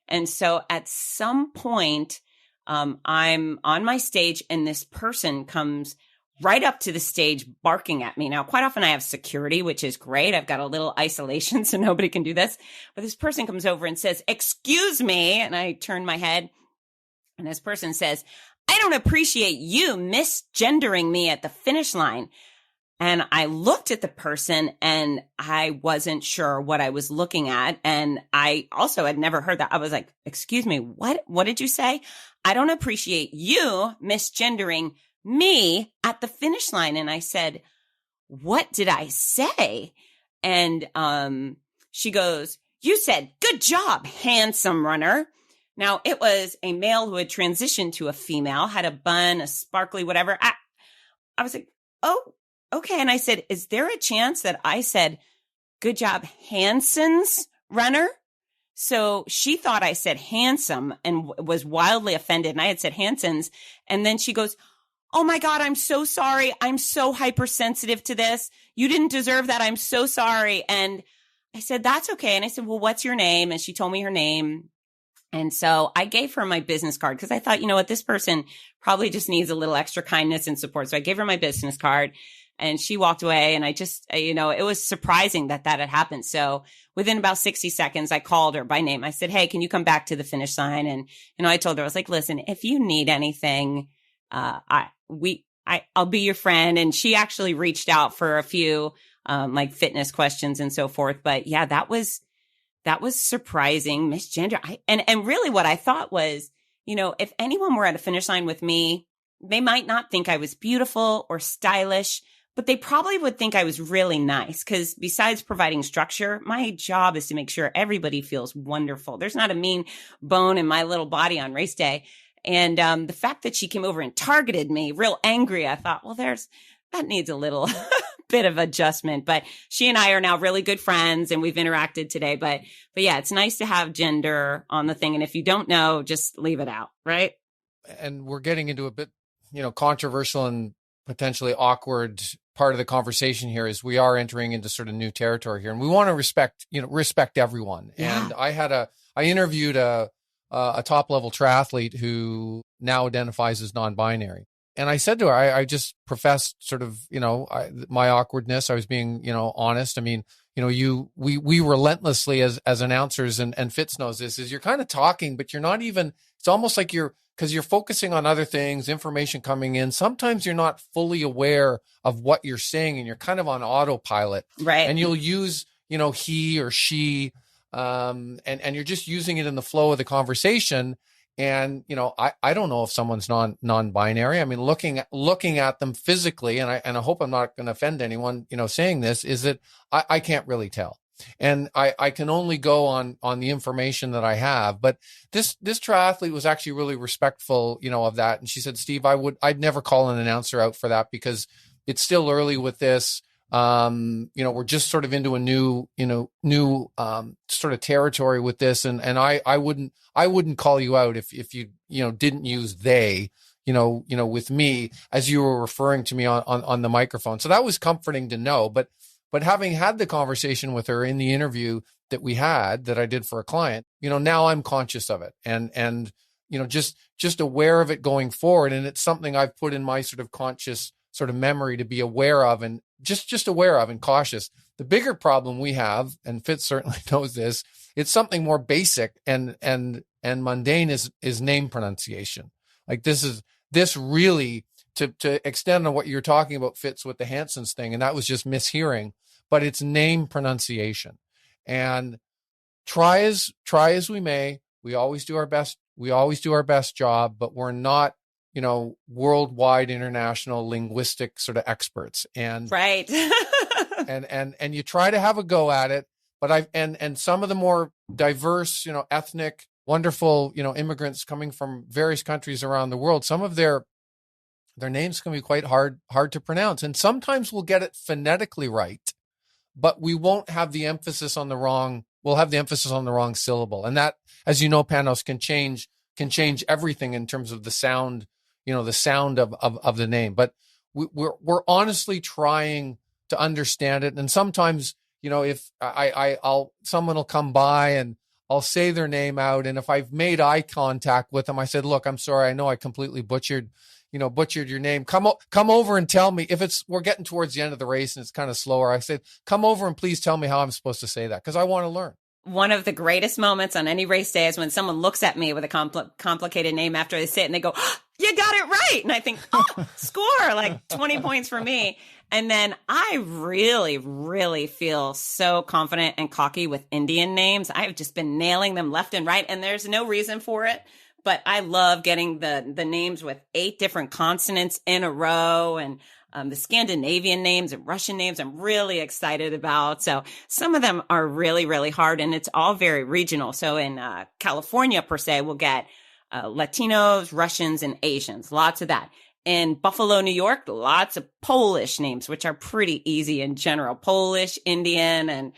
And so at some point, I'm on my stage and this person comes right up to the stage barking at me. Now, quite often I have security, which is great. I've got a little isolation so nobody can do this. But this person comes over and says, "Excuse me." And I turn my head and this person says, "I don't appreciate you misgendering me at the finish line." And I looked at the person and I wasn't sure what I was looking at. And I also had never heard that. I was like, "Excuse me, what did you say?" "I don't appreciate you misgendering me at the finish line." And I said, "What did I say?" And she goes, "You said, 'Good job, handsome runner.'" Now, it was a male who had transitioned to a female, had a bun, a sparkly whatever. I was like, "Oh, okay." And I said, "Is there a chance that I said, 'Good job, Hanson's runner?'" So she thought I said handsome and was wildly offended. And I had said Hanson's. And then she goes, "Oh my God, I'm so sorry. I'm so hypersensitive to this. You didn't deserve that. I'm so sorry." And I said, "That's okay." And I said, "Well, what's your name?" And she told me her name. And so I gave her my business card because I thought, you know what, this person probably just needs a little extra kindness and support. So I gave her my business card and she walked away. And I just, it was surprising that had happened. So within about 60 seconds, I called her by name. I said, "Hey, can you come back to the finish line?" And, I told her, I was like, "Listen, if you need anything, I'll be your friend." And she actually reached out for a few, like fitness questions and so forth. But yeah, that was surprising, misgender. And really what I thought was, if anyone were at a finish line with me, they might not think I was beautiful or stylish, but they probably would think I was really nice. Because besides providing structure, my job is to make sure everybody feels wonderful. There's not a mean bone in my little body on race day. And the fact that she came over and targeted me real angry, I thought, well, that needs a little bit of adjustment. But she and I are now really good friends and we've interacted today. But yeah, it's nice to have gender on the thing. And if you don't know, just leave it out, right? And we're getting into a bit, controversial and potentially awkward part of the conversation here is we are entering into sort of new territory here. And we want to respect everyone. Yeah. And I interviewed a top level triathlete who now identifies as non-binary. And I said to her, I just professed sort of, my awkwardness. I was being, honest. I mean, we relentlessly as announcers and Fitz knows this is you're kind of talking, but you're not even, it's almost like because you're focusing on other things, information coming in. Sometimes you're not fully aware of what you're saying and you're kind of on autopilot. Right. And you'll use, he or she, and you're just using it in the flow of the conversation. And, I don't know if someone's non-binary. I mean, looking at them physically, and I hope I'm not going to offend anyone, saying this, is that I can't really tell. And I can only go on the information that I have. But this triathlete was actually really respectful, of that. And she said, "Steve, I'd never call an announcer out for that because it's still early with this. We're just sort of into a new sort of territory with this. And I wouldn't call you out if you, didn't use they, with me as you were referring to me on the microphone." So that was comforting to know. But having had the conversation with her in the interview that I did for a client, now I'm conscious of it and just aware of it going forward. And it's something I've put in my sort of conscious sort of memory to be aware of and just aware of and cautious. The bigger problem we have, and Fitz certainly knows this, it's something more basic and mundane is name pronunciation. Like this really to extend on what you're talking about, Fitz, with the Hansons thing, and that was just mishearing, but it's name pronunciation. And try as we may, we always do our best. We always do our best job, but we're not, worldwide international linguistic sort of experts. And right. and you try to have a go at it, but and some of the more diverse, ethnic, wonderful, immigrants coming from various countries around the world, some of their names can be quite hard to pronounce. And sometimes we'll get it phonetically right, but we won't have the emphasis on the wrong. We'll have the emphasis on the wrong syllable. And that, as you know, Panos, can change everything in terms of the sound, the sound of the name. But we're honestly trying to understand it. And sometimes, if someone will come by and I'll say their name out. And if I've made eye contact with them, I said, look, I'm sorry. I know I completely butchered your name. Come over and tell me if we're getting towards the end of the race and it's kind of slower. I said, come over and please tell me how I'm supposed to say that, because I want to learn. One of the greatest moments on any race day is when someone looks at me with a complicated name after they say it and they go, oh, you got it right. And I think, score, like 20 points for me. And then I really, really feel so confident and cocky with Indian names. I've just been nailing them left and right, and there's no reason for it. But I love getting the names with 8 different consonants in a row, and the Scandinavian names and Russian names I'm really excited about. So some of them are really, really hard, and it's all very regional. So in California, per se, we'll get Latinos, Russians, and Asians. Lots of that. In Buffalo, New York, lots of Polish names, which are pretty easy in general. Polish, Indian, and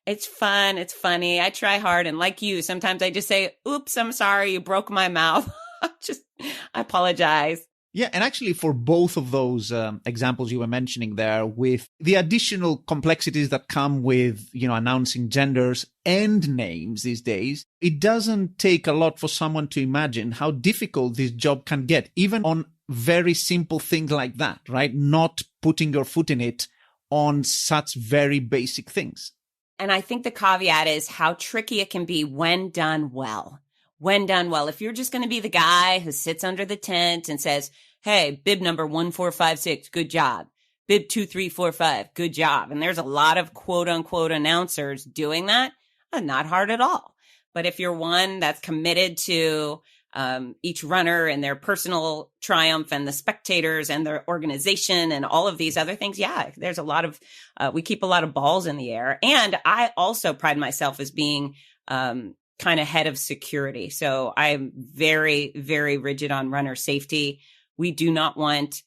it's fun. It's funny. I try hard. And like you, sometimes I just say, oops, I'm sorry. You broke my mouth. I apologize. Yeah. And actually for both of those examples you were mentioning there, with the additional complexities that come with, announcing genders and names these days, it doesn't take a lot for someone to imagine how difficult this job can get, even on very simple things like that, right? Not putting your foot in it on such very basic things. And I think the caveat is how tricky it can be when done well. When done well, if you're just going to be the guy who sits under the tent and says, hey, bib number 1456, good job. Bib 2345, good job. And there's a lot of quote unquote announcers doing that. Not hard at all. But if you're one that's committed to each runner and their personal triumph and the spectators and their organization and all of these other things, there's a lot of, we keep a lot of balls in the air. And I also pride myself as being kind of head of security. So I'm very, very rigid on runner safety. We do not want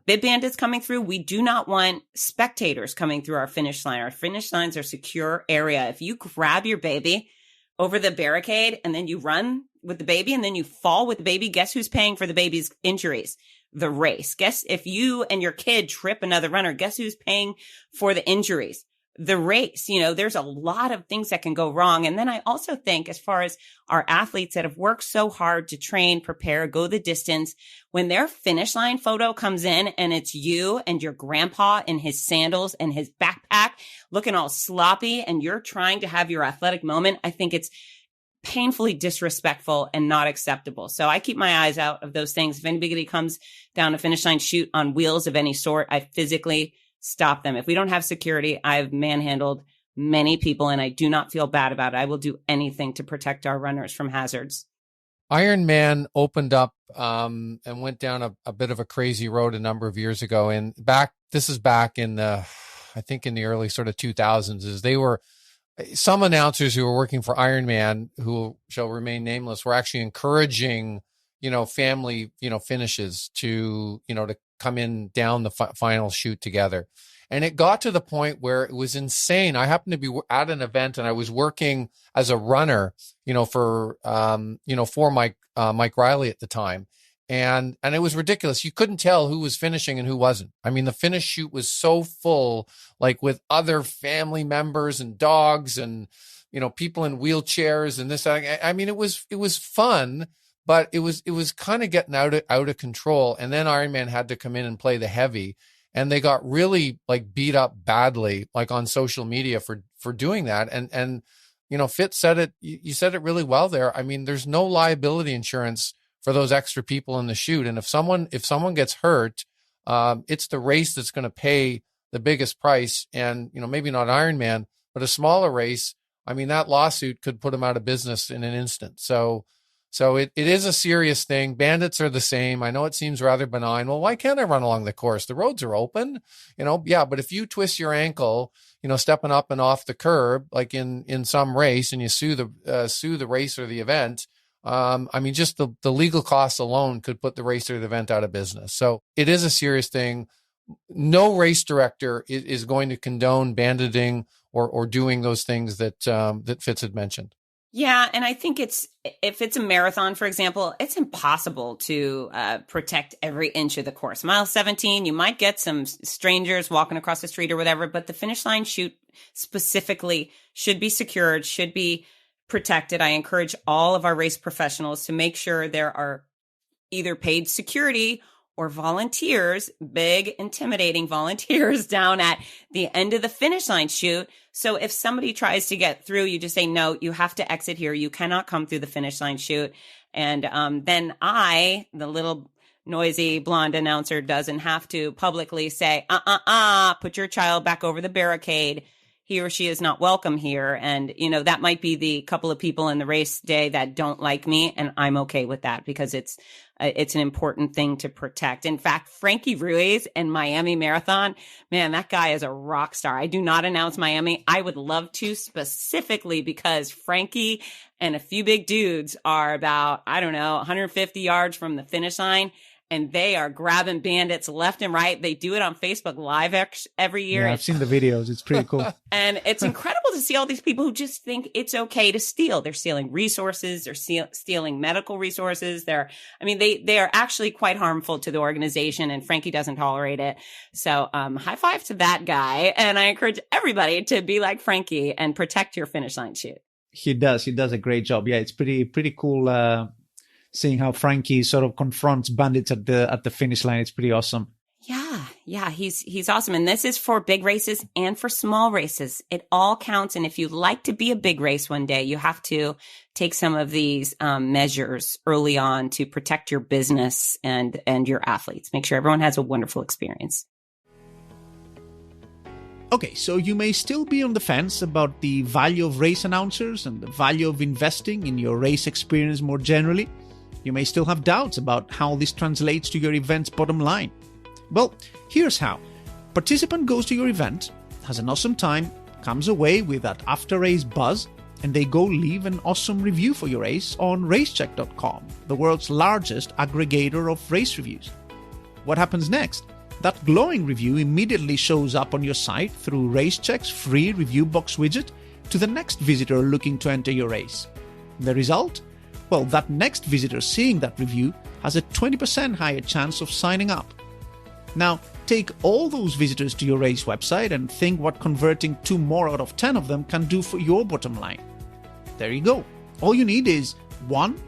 bib bandits coming through. We do not want spectators coming through our finish line. Our finish lines are secure area. If you grab your baby over the barricade and then you run with the baby and then you fall with the baby, guess who's paying for the baby's injuries? The race. Guess if you and your kid trip another runner, guess who's paying for the injuries? The race. There's a lot of things that can go wrong. And then I also think, as far as our athletes that have worked so hard to train, prepare, go the distance, when their finish line photo comes in and it's you and your grandpa in his sandals and his backpack looking all sloppy and you're trying to have your athletic moment, I think it's painfully disrespectful and not acceptable. So I keep my eyes out of those things. If anybody comes down a finish line chute on wheels of any sort, I physically stop them. If we don't have security, I've manhandled many people and I do not feel bad about it. I will do anything to protect our runners from hazards. Ironman opened up and went down a bit of a crazy road a number of years ago. And this is back in I think in the early sort of 2000s, is they were some announcers who were working for Ironman, who shall remain nameless, were actually encouraging, family, finishes to come in down the final chute together. And it got to the point where it was insane. I happened to be at an event and I was working as a runner, for Mike Riley at the time. And it was ridiculous. You couldn't tell who was finishing and who wasn't. I mean, the finish chute was so full, like with other family members and dogs and, people in wheelchairs and this. I mean, it was fun, but it was kind of getting out of control. And then Ironman had to come in and play the heavy. and they got really like beat up badly, like on social media for doing that. And Fitz said it. You said it really well there. I mean, there's no liability insurance for those extra people in the chute, and if someone gets hurt, it's the race that's going to pay the biggest price. And maybe not Ironman, but a smaller race. I mean, that lawsuit could put them out of business in an instant. So it is a serious thing. Bandits are the same. I know it seems rather benign. Well, why can't I run along the course? The roads are open, yeah. But if you twist your ankle, stepping up and off the curb, like in some race, and you sue the race or the event, I mean, just the legal costs alone could put the race or the event out of business. So it is a serious thing. No race director is going to condone banditing or doing those things that Fitz had mentioned. Yeah. And I think if it's a marathon, for example, it's impossible to protect every inch of the course. Mile 17, you might get some strangers walking across the street or whatever, but the finish line chute specifically should be secured, should be protected. I encourage all of our race professionals to make sure there are either paid security or volunteers, big, intimidating volunteers down at the end of the finish line chute. So if somebody tries to get through, you just say, no, you have to exit here. You cannot come through the finish line chute. And then the little noisy blonde announcer, doesn't have to publicly say, put your child back over the barricade. He or she is not welcome here. And, that might be the couple of people in the race day that don't like me. And I'm okay with that because it's an important thing to protect. In fact, Frankie Ruiz and Miami Marathon, man, that guy is a rock star. I do not announce Miami. I would love to, specifically because Frankie and a few big dudes are about, 150 yards from the finish line. And they are grabbing bandits left and right. They do it on Facebook Live every year. Yeah, I've seen the videos. It's pretty cool. And it's incredible to see all these people who just think it's okay to steal. They're stealing resources. They're stealing medical resources. They are actually quite harmful to the organization, and Frankie doesn't tolerate it. So high five to that guy. And I encourage everybody to be like Frankie and protect your finish line chute. He does a great job. Yeah, it's pretty cool seeing how Frankie sort of confronts bandits at the finish line. It's pretty awesome. Yeah, he's awesome. And this is for big races and for small races. It all counts. And if you'd like to be a big race one day, you have to take some of these measures early on to protect your business and your athletes. Make sure everyone has a wonderful experience. Okay, so you may still be on the fence about the value of race announcers and the value of investing in your race experience more generally. You may still have doubts about how this translates to your event's bottom line. Well, here's how. Participant goes to your event, has an awesome time, comes away with that after-race buzz, and they go leave an awesome review for your race on racecheck.com, the world's largest aggregator of race reviews. What happens next? That glowing review immediately shows up on your site through RaceCheck's free review box widget to the next visitor looking to enter your race. The result? Well, that next visitor seeing that review has a 20% higher chance of signing up. Now, take all those visitors to your race website and think what converting 2 more out of 10 of them can do for your bottom line. There you go. All you need is 1,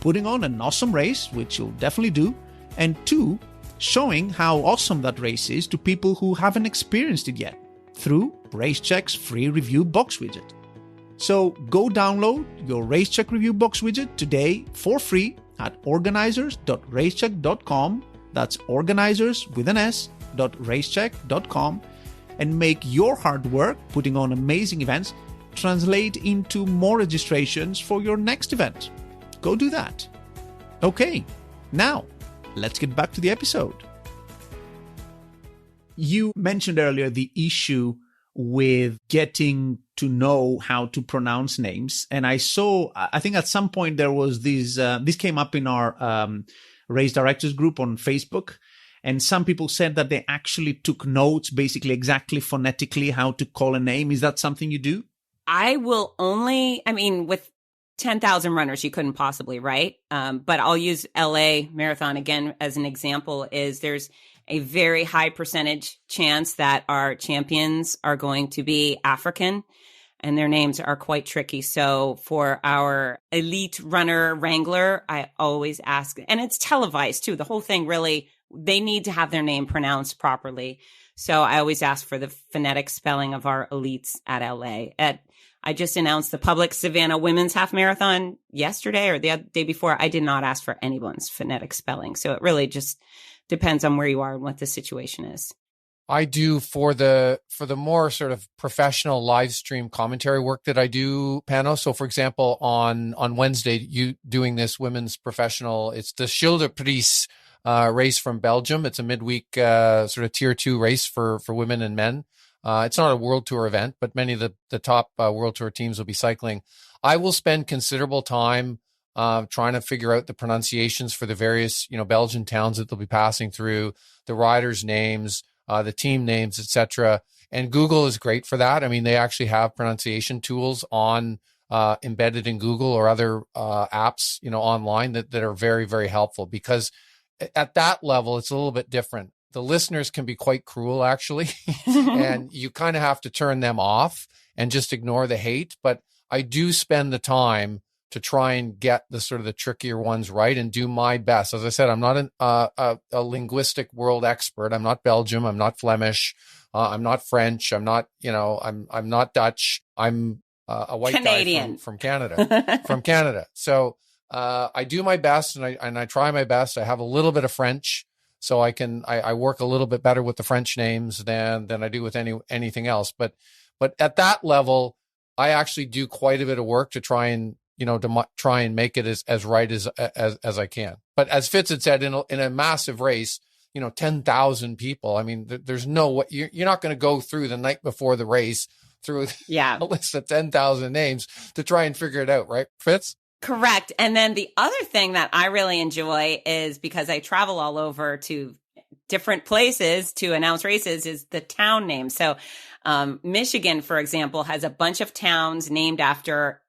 putting on an awesome race, which you'll definitely do, and 2, showing how awesome that race is to people who haven't experienced it yet through RaceCheck's free review box widget. So go download your RaceCheck review box widget today for free at organizers.racecheck.com. That's organizers with an S.racecheck.com, and make your hard work putting on amazing events translate into more registrations for your next event. Go do that. Okay, now let's get back to the episode. You mentioned earlier the issue with getting to know how to pronounce names. And I think at some point there was this came up in our race directors group on Facebook. And some people said that they actually took notes, basically exactly phonetically how to call a name. Is that something you do? I will with 10,000 runners, you couldn't possibly, right? But I'll use LA Marathon again as an example. There's a very high percentage chance that our champions are going to be African, and their names are quite tricky. So for our elite runner wrangler, I always ask, and it's televised too. The whole thing really they need to have their name pronounced properly. So I always ask for the phonetic spelling of our elites at LA. I just announced the public Savannah Women's Half Marathon yesterday or the day before. I did not ask for anyone's phonetic spelling. So it really just depends on where you are and what the situation is. I do for the more sort of professional live stream commentary work that I do, Pano. So for example, on Wednesday, you doing this women's professional, it's the Gilles de Pries race from Belgium. It's a midweek sort of tier 2 race for women and men. It's not a world tour event, but many of the top world tour teams will be cycling. I will spend considerable time trying to figure out the pronunciations for the various, Belgian towns that they'll be passing through, the riders' names, the team names, etc. And Google is great for that. I mean, they actually have pronunciation tools on embedded in Google or other apps, online that are very, very helpful, because at that level, it's a little bit different. The listeners can be quite cruel, actually, and you kind of have to turn them off and just ignore the hate. But I do spend the time to try and get the sort of the trickier ones right and do my best. As I said, I'm not a linguistic world expert. I'm not Belgium. I'm not Flemish. I'm not French. I'm not, I'm not Dutch. I'm a white Canadian guy from Canada. So I do my best and I try my best. I have a little bit of French. So I work a little bit better with the French names than I do with anything else. But at that level, I actually do quite a bit of work to try and, try and make it as right as I can. But as Fitz had said, in a massive race, 10,000 people. I mean, there's no way you're not going to go through the night before the race through a list of 10,000 names to try and figure it out, right, Fitz? Correct. And then the other thing that I really enjoy is, because I travel all over to different places to announce races, is the town name. So Michigan, for example, has a bunch of towns named after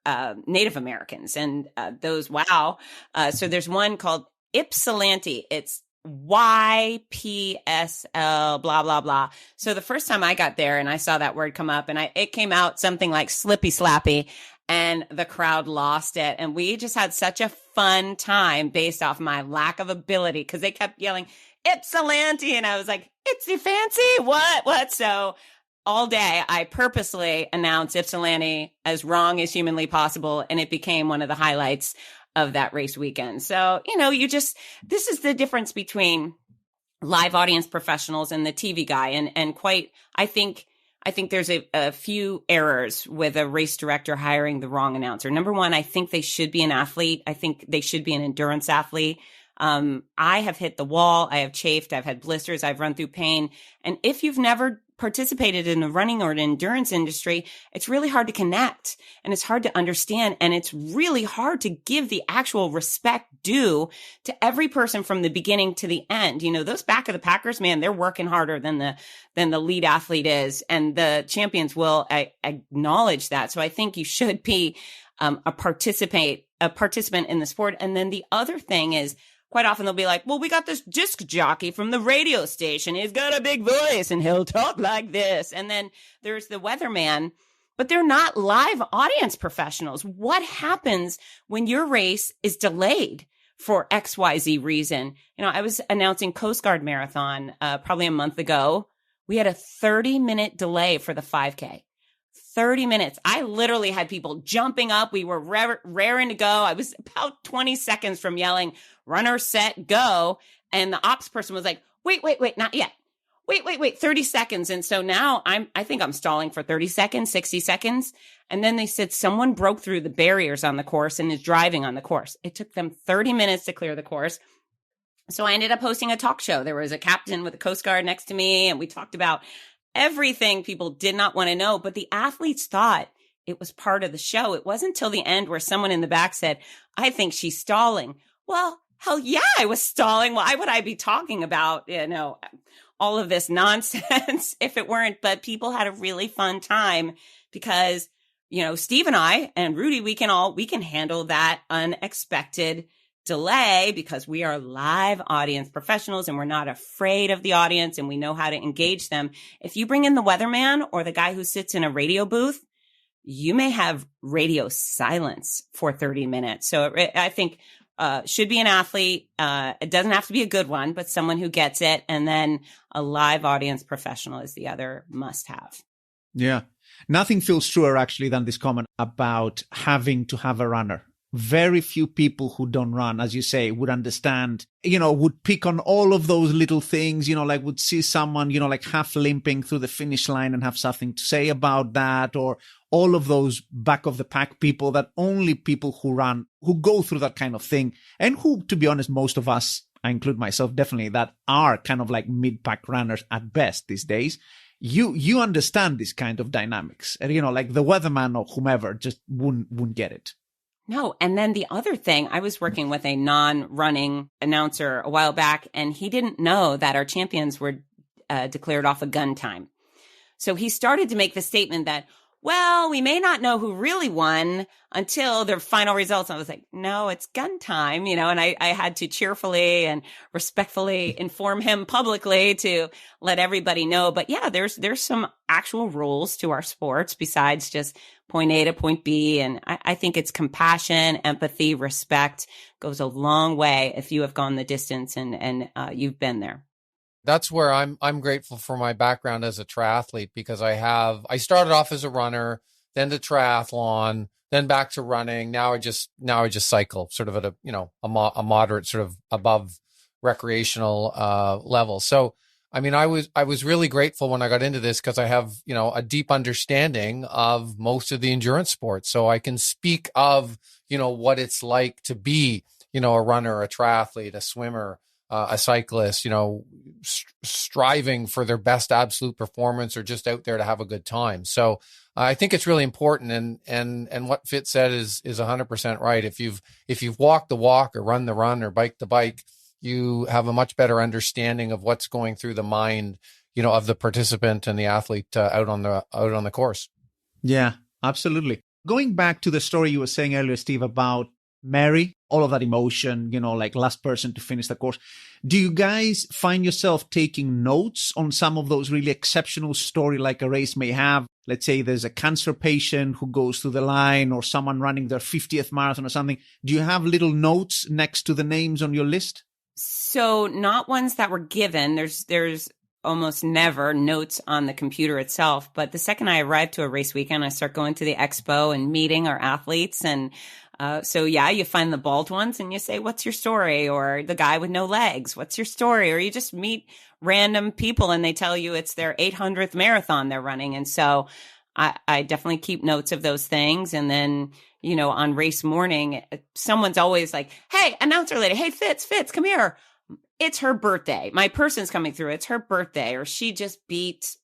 Native Americans. And so there's one called Ypsilanti. It's YPSL, blah, blah, blah. So the first time I got there and I saw that word come up, and it came out something like Slippy Slappy, and the crowd lost it. And we just had such a fun time based off my lack of ability, because they kept yelling Ypsilanti, and I was like, Ipsy fancy, what? So all day I purposely announced Ypsilanti as wrong as humanly possible, and it became one of the highlights of that race weekend. So, this is the difference between live audience professionals and the TV guy. And I think there's a few errors with a race director hiring the wrong announcer. Number one, I think they should be an athlete. I think they should be an endurance athlete. I have hit the wall. I have chafed. I've had blisters. I've run through pain. And if you've never participated in the running or an endurance industry, it's really hard to connect, and it's hard to understand, and it's really hard to give the actual respect due to every person from the beginning to the end. Those back of the packers, man, they're working harder than the lead athlete is, and the champions will acknowledge that. So I think you should be a participant in the sport. And then the other thing is, quite often they'll be like, well, we got this disc jockey from the radio station. He's got a big voice and he'll talk like this. And then there's the weatherman, but they're not live audience professionals. What happens when your race is delayed for XYZ reason? I was announcing Coast Guard Marathon probably a month ago. We had a 30-minute delay for the 5K. 30 minutes. I literally had people jumping up. We were raring to go. I was about 20 seconds from yelling, runner, set, go. And the ops person was like, wait, not yet. Wait, 30 seconds. And so now I think I'm stalling for 30 seconds, 60 seconds. And then they said someone broke through the barriers on the course and is driving on the course. It took them 30 minutes to clear the course. So I ended up hosting a talk show. There was a captain with a Coast Guard next to me, and we talked about everything people did not want to know, but the athletes thought it was part of the show. It wasn't until the end where someone in the back said, I think she's stalling. Well, hell yeah, I was stalling. Why would I be talking about, all of this nonsense if it weren't? But people had a really fun time because, Steve and I and Rudy, we can handle that unexpected delay because we are live audience professionals and we're not afraid of the audience and we know how to engage them. If you bring in the weatherman or the guy who sits in a radio booth, you may have radio silence for 30 minutes. So I think should be an athlete. It doesn't have to be a good one, but someone who gets it. And then a live audience professional is the other must have. Yeah. Nothing feels truer actually than this comment about having to have a runner. Very few people who don't run, as you say, would understand, would pick on all of those little things, like would see someone, like half limping through the finish line and have something to say about that, or all of those back of the pack people that only people who run, who go through that kind of thing, and who, to be honest, most of us, I include myself definitely, that are kind of like mid-pack runners at best these days. You understand this kind of dynamics, and like the weatherman or whomever just wouldn't get it. No. And then the other thing, I was working with a non-running announcer a while back, and he didn't know that our champions were declared off a gun time. So he started to make the statement that, well, we may not know who really won until their final results. I was like, no, it's gun time, and I had to cheerfully and respectfully inform him publicly to let everybody know. But yeah, there's some actual rules to our sports besides just point A to point B. And I think it's compassion, empathy, respect goes a long way if you have gone the distance and you've been there. That's where I'm grateful for my background as a triathlete, because I started off as a runner, then to triathlon, then back to running. Now I just cycle sort of at a moderate sort of above recreational level. So I mean, I was really grateful when I got into this, because I have a deep understanding of most of the endurance sports, so I can speak of what it's like to be a runner, a triathlete, a swimmer, a cyclist, striving for their best absolute performance, or just out there to have a good time. So I think it's really important. And what Fitz said is 100% right. If you've walked the walk or run the run or bike the bike, you have a much better understanding of what's going through the mind, of the participant and the athlete out on the course. Yeah, absolutely. Going back to the story you were saying earlier, Steve, about Mary, all of that emotion, like last person to finish the course. Do you guys find yourself taking notes on some of those really exceptional story like a race may have? Let's say there's a cancer patient who goes through the line, or someone running their 50th marathon or something. Do you have little notes next to the names on your list? So not ones that were given. There's almost never notes on the computer itself. But the second I arrive to a race weekend, I start going to the expo and meeting our athletes. And so yeah, you find the bald ones and you say, what's your story? Or the guy with no legs, what's your story? Or you just meet random people and they tell you it's their 800th marathon they're running. And so I definitely keep notes of those things. And then, on race morning, someone's always like, hey, announcer lady, hey, Fitz, come here. It's her birthday. My person's coming through. It's her birthday, or she just beat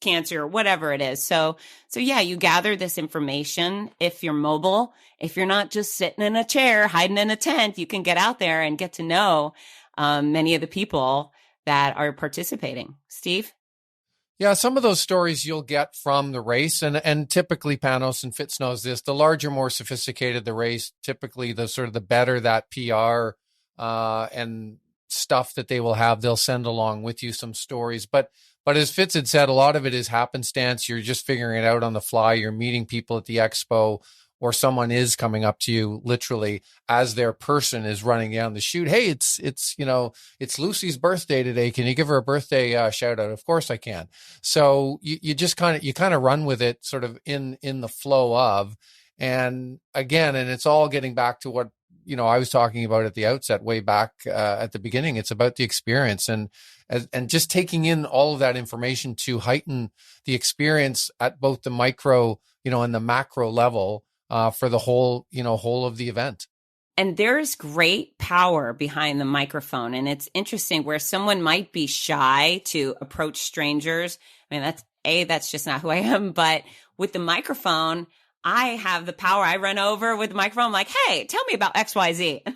cancer, or whatever it is. So yeah, you gather this information. If you're mobile, if you're not just sitting in a chair, hiding in a tent, you can get out there and get to know many of the people that are participating. Steve? Yeah, some of those stories you'll get from the race, and typically Panos and Fitz knows this, the larger, more sophisticated the race, typically the better that PR and stuff that they will have, they'll send along with you some stories. But as Fitz had said, a lot of it is happenstance. You're just figuring it out on the fly. You're meeting people at the expo, or someone is coming up to you literally as their person is running down the chute. Hey, it's Lucy's birthday today. Can you give her a birthday shout out? Of course I can. So you just kind of run with it sort of in the flow of, and again, and it's all getting back to what, I was talking about at the outset, way back at the beginning. It's about the experience and just taking in all of that information to heighten the experience at both the micro, and the macro level for the whole of the event. And there's great power behind the microphone. And it's interesting where someone might be shy to approach strangers. I mean, that's just not who I am. But with the microphone, I have the power. I run over with the microphone. I'm like, hey, tell me about XYZ. And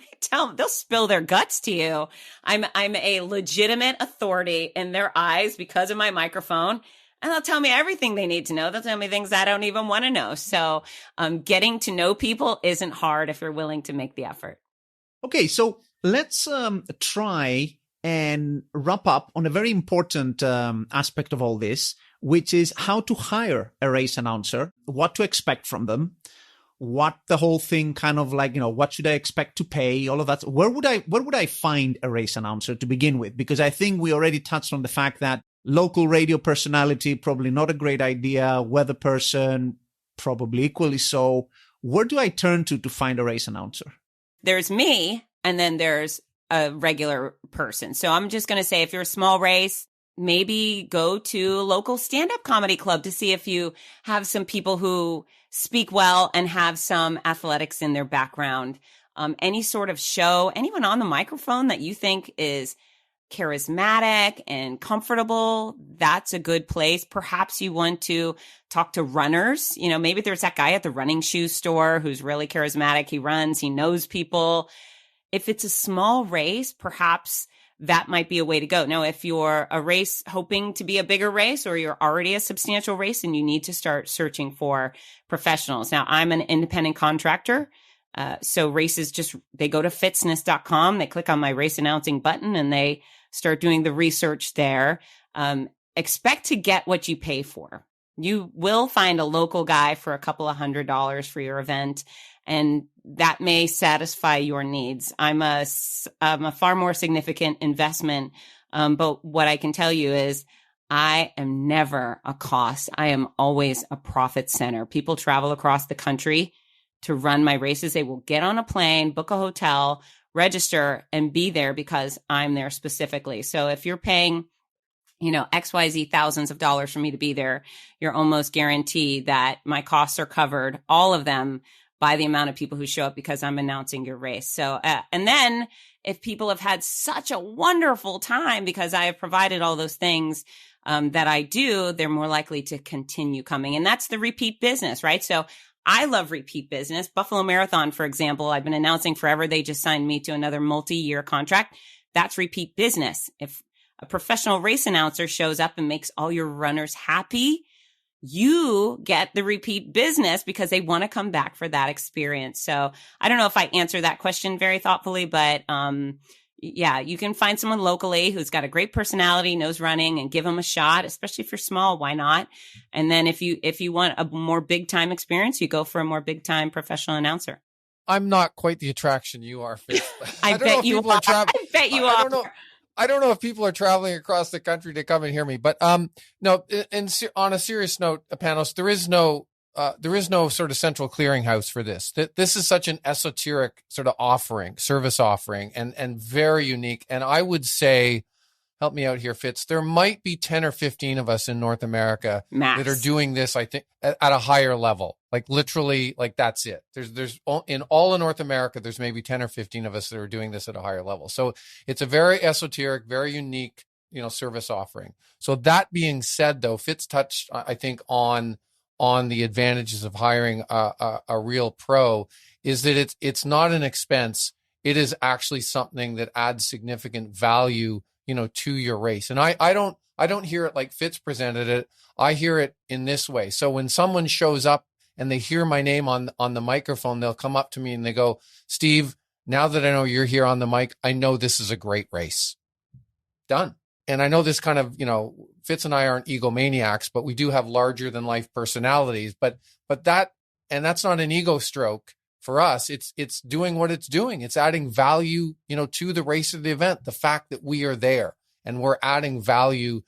they'll spill their guts to you. I'm a legitimate authority in their eyes because of my microphone. And they'll tell me everything they need to know. They'll tell me things I don't even want to know. So getting to know people isn't hard if you're willing to make the effort. Okay, so let's try and wrap up on a very important aspect of all this, which is how to hire a race announcer, what to expect from them, what the whole thing kind of like, what should I expect to pay, all of that. Where would I find a race announcer to begin with? Because I think we already touched on the fact that local radio personality, probably not a great idea. Weather person, probably equally so. Where do I turn to find a race announcer? There's me, and then there's a regular person. So I'm just going to say, if you're a small race, maybe go to a local stand-up comedy club to see if you have some people who speak well and have some athletics in their background. Any sort of show, anyone on the microphone that you think is charismatic and comfortable, that's a good place. Perhaps you want to talk to runners. Maybe there's that guy at the running shoe store who's really charismatic. He runs, he knows people. If it's a small race, perhaps that might be a way to go. Now, if you're a race hoping to be a bigger race, or you're already a substantial race, and you need to start searching for professionals. Now, I'm an independent contractor. So races they go to fitzness.com, they click on my race announcing button, and they start doing the research there. Expect to get what you pay for. You will find a local guy for a couple of $100s for your event, and that may satisfy your needs. I'm a far more significant investment. But what I can tell you is I am never a cost. I am always a profit center. People travel across the country to run my races. They will get on a plane, book a hotel, register, and be there because I'm there specifically. So if you're paying, XYZ thousands of dollars for me to be there, you're almost guaranteed that my costs are covered, all of them, by the amount of people who show up because I'm announcing your race. So, and then if people have had such a wonderful time because I have provided all those things that I do, they're more likely to continue coming. And that's the repeat business, right? So I love repeat business. Buffalo Marathon, for example, I've been announcing forever. They just signed me to another multi-year contract. That's repeat business. If a professional race announcer shows up and makes all your runners happy, you get the repeat business because they want to come back for that experience. So I don't know if I answer that question very thoughtfully, but yeah, you can find someone locally who's got a great personality, knows running, and give them a shot, especially if you're small. Why not? And then if you want a more big time experience, you go for a more big time professional announcer. I'm not quite the attraction you are, Fitz. I bet you are. I bet you are. I don't know if people are traveling across the country to come and hear me, but no. And on a serious note, Panos, there is no sort of central clearinghouse for this. This is such an esoteric sort of service offering, and very unique. And I would say, help me out here, Fitz, there might be 10 or 15 of us in North America that are doing this, I think, at a higher level. Like literally, like that's it. There's in all of North America, there's maybe 10 or 15 of us that are doing this at a higher level. So it's a very esoteric, very unique, service offering. So that being said, though, Fitz touched, I think, on the advantages of hiring a real pro, is that it's not an expense. It is actually something that adds significant value, to your race. And I don't hear it like Fitz presented it. I hear it in this way. So when someone shows up and they hear my name on the microphone, they'll come up to me and they go, "Steve, now that I know you're here on the mic, I know this is a great race." Done. And I know this kind of, Fitz and I aren't egomaniacs, but we do have larger than life personalities. But that's not an ego stroke for us. It's doing what it's doing. It's adding value, to the race of the event. The fact that we are there and we're adding value,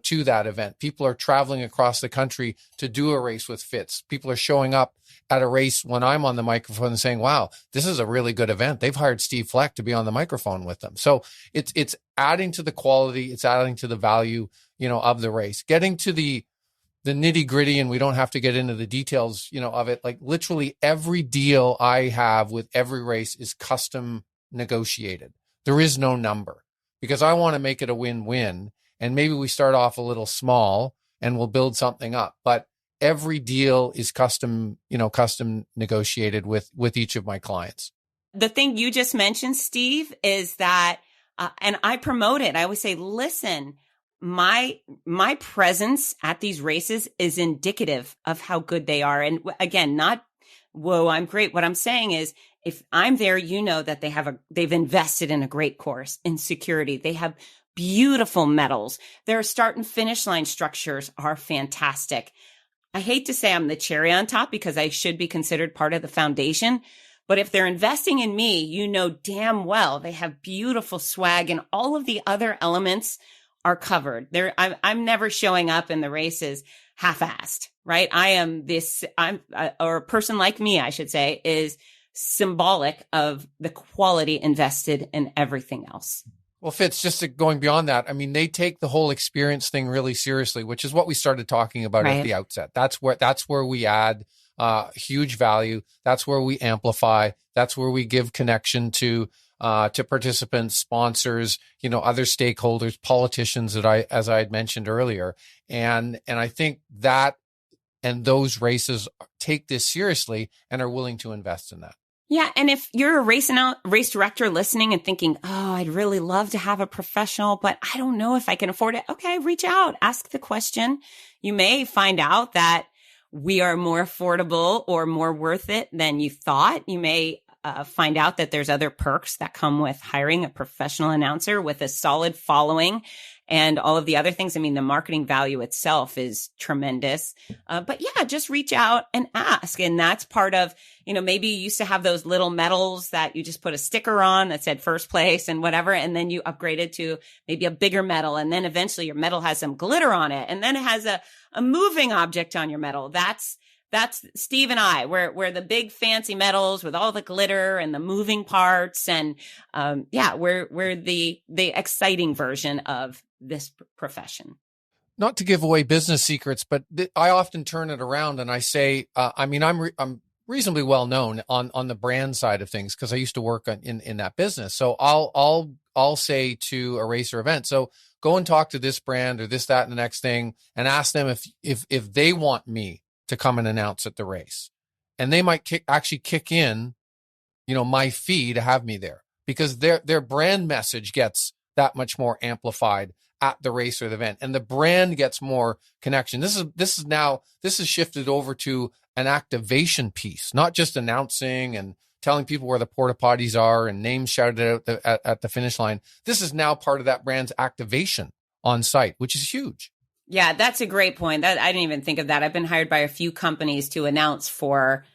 to that event. People are traveling across the country to do a race with Fitz. People are showing up at a race when I'm on the microphone and saying, "Wow, this is a really good event. They've hired Steve Fleck to be on the microphone with them." So it's adding to the quality. It's adding to the value, of the race. Getting to the nitty gritty, and we don't have to get into the details, of it. Like literally every deal I have with every race is custom negotiated. There is no number because I want to make it a win-win. And maybe we start off a little small and we'll build something up, but every deal is custom negotiated with each of my clients. The thing you just mentioned, Steve, is that, and I promote it. I always say, listen, my presence at these races is indicative of how good they are. And again, not, whoa, I'm great. What I'm saying is, if I'm there, that they've invested in a great course, in security. They have beautiful medals. Their start and finish line structures are fantastic. I hate to say I'm the cherry on top because I should be considered part of the foundation. But if they're investing in me, you know damn well they have beautiful swag and all of the other elements are covered. I'm never showing up in the races half-assed, right? Or a person like me, I should say, is symbolic of the quality invested in everything else. Well, Fitz, going beyond that, I mean, they take the whole experience thing really seriously, which is what we started talking about at the outset. That's where we add huge value. That's where we amplify. That's where we give connection to participants, sponsors, other stakeholders, politicians as I had mentioned earlier. And I think that and those races take this seriously and are willing to invest in that. Yeah. And if you're a race director listening and thinking, oh, I'd really love to have a professional, but I don't know if I can afford it. Okay, reach out, ask the question. You may find out that we are more affordable or more worth it than you thought. You may find out that there's other perks that come with hiring a professional announcer with a solid following and all of the other things. I mean, the marketing value itself is tremendous. But yeah, just reach out and ask. And that's part of, maybe you used to have those little medals that you just put a sticker on that said first place and whatever. And then you upgraded to maybe a bigger medal. And then eventually your medal has some glitter on it. And then it has a moving object on your medal. That's Steve and I. We're the big fancy medals with all the glitter and the moving parts. And, we're the exciting version of this profession. Not to give away business secrets, but I often turn it around and I say, I'm reasonably well known on the brand side of things because I used to work in that business. So I'll say to a race or event, so go and talk to this brand or this, that, and the next thing, and ask them if they want me to come and announce at the race, and they might kick in, my fee to have me there because their brand message gets that much more amplified at the race or the event, and the brand gets more connection. This is shifted over to an activation piece, not just announcing and telling people where the porta potties are and names shouted out at the finish line. This is now part of that brand's activation on site, which is huge. Yeah, that's a great point. I didn't even think of that. I've been hired by a few companies to announce for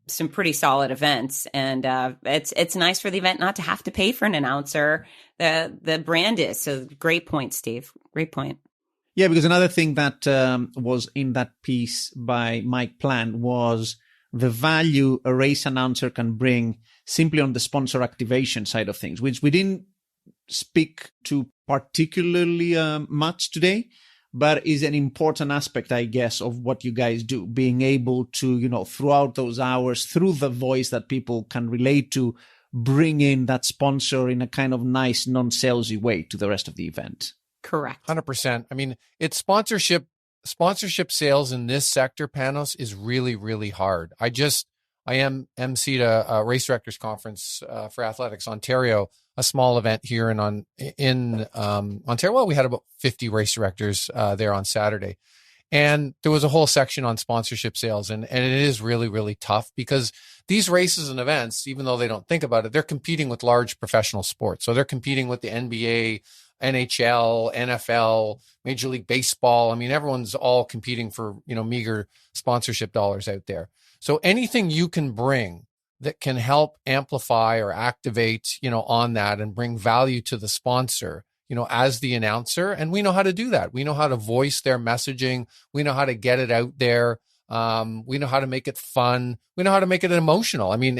some pretty solid events, and it's nice for the event not to have to pay for an announcer. The brand is. So great point, Steve. Great point. Yeah, because another thing that was in that piece by Mike Plant was the value a race announcer can bring simply on the sponsor activation side of things, which we didn't speak to particularly much today, but is an important aspect, I guess, of what you guys do, being able to, throughout those hours, through the voice that people can relate to, bring in that sponsor in a kind of nice, non-salesy way to the rest of the event. Correct. 100%. I mean, it's sponsorship sales in this sector, Panos, is really, really hard. I emceed a race directors conference for Athletics Ontario, a small event here in Ontario. Well, we had about 50 race directors there on Saturday. And there was a whole section on sponsorship sales. And it is really, really tough because these races and events, even though they don't think about it, they're competing with large professional sports. So they're competing with the NBA, NHL, NFL, Major League Baseball. I mean, everyone's all competing for, meager sponsorship dollars out there. So anything you can bring that can help amplify or activate, on that and bring value to the sponsor, as the announcer. And we know how to do that. We know how to voice their messaging. We know how to get it out there. We know how to make it fun. We know how to make it emotional. I mean,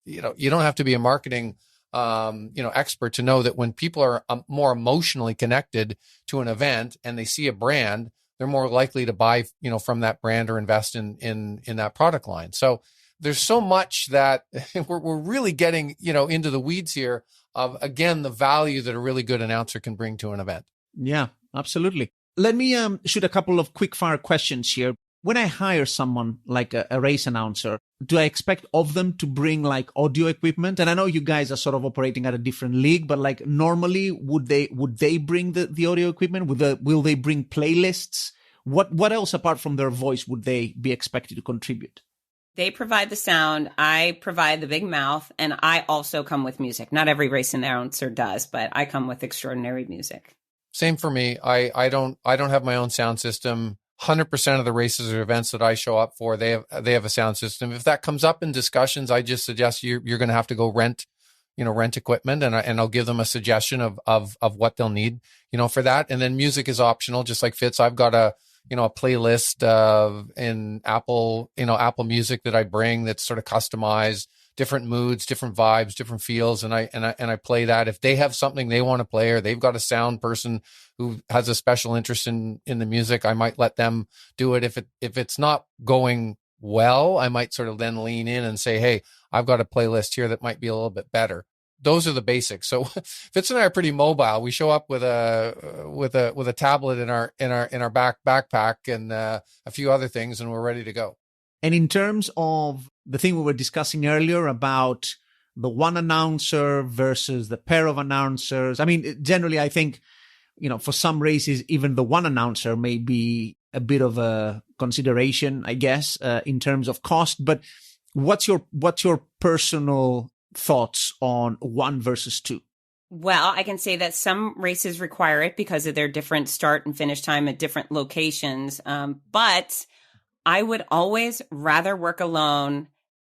you don't have to be a marketing expert to know that when people are more emotionally connected to an event and they see a brand, they're more likely to buy, from that brand or invest in that product line. So there's so much that we're really getting, into the weeds here of, again, the value that a really good announcer can bring to an event. Yeah, absolutely. Let me shoot a couple of quick fire questions here. When I hire someone like a race announcer, do I expect of them to bring like audio equipment? And I know you guys are sort of operating at a different league, but like normally would they bring the audio equipment? Will they bring playlists? What else apart from their voice would they be expected to contribute? They provide the sound. I provide the big mouth, and I also come with music. Not every race announcer does, but I come with extraordinary music. Same for me. I don't have my own sound system. 100% of the races or events that I show up for, they have a sound system. If that comes up in discussions, I just suggest you're going to have to go rent equipment, and I'll give them a suggestion of what they'll need, for that. And then music is optional, just like Fitz. I've got a playlist in Apple Music that I bring that's sort of customized, different moods, different vibes, different feels, and I play that. If they have something they want to play, or they've got a sound person who has a special interest in the music, I might let them do it. If it's not going well, I might sort of then lean in and say, hey, I've got a playlist here that might be a little bit better. Those are the basics. So Fitz and I are pretty mobile. We show up with a tablet in our backpack and a few other things, and we're ready to go. And in terms of the thing we were discussing earlier about the one announcer versus the pair of announcers, I mean, generally, I think, for some races, even the one announcer may be a bit of a consideration, I guess, in terms of cost. But what's your personal thoughts on one versus two? Well, I can say that some races require it because of their different start and finish time at different locations. But I would always rather work alone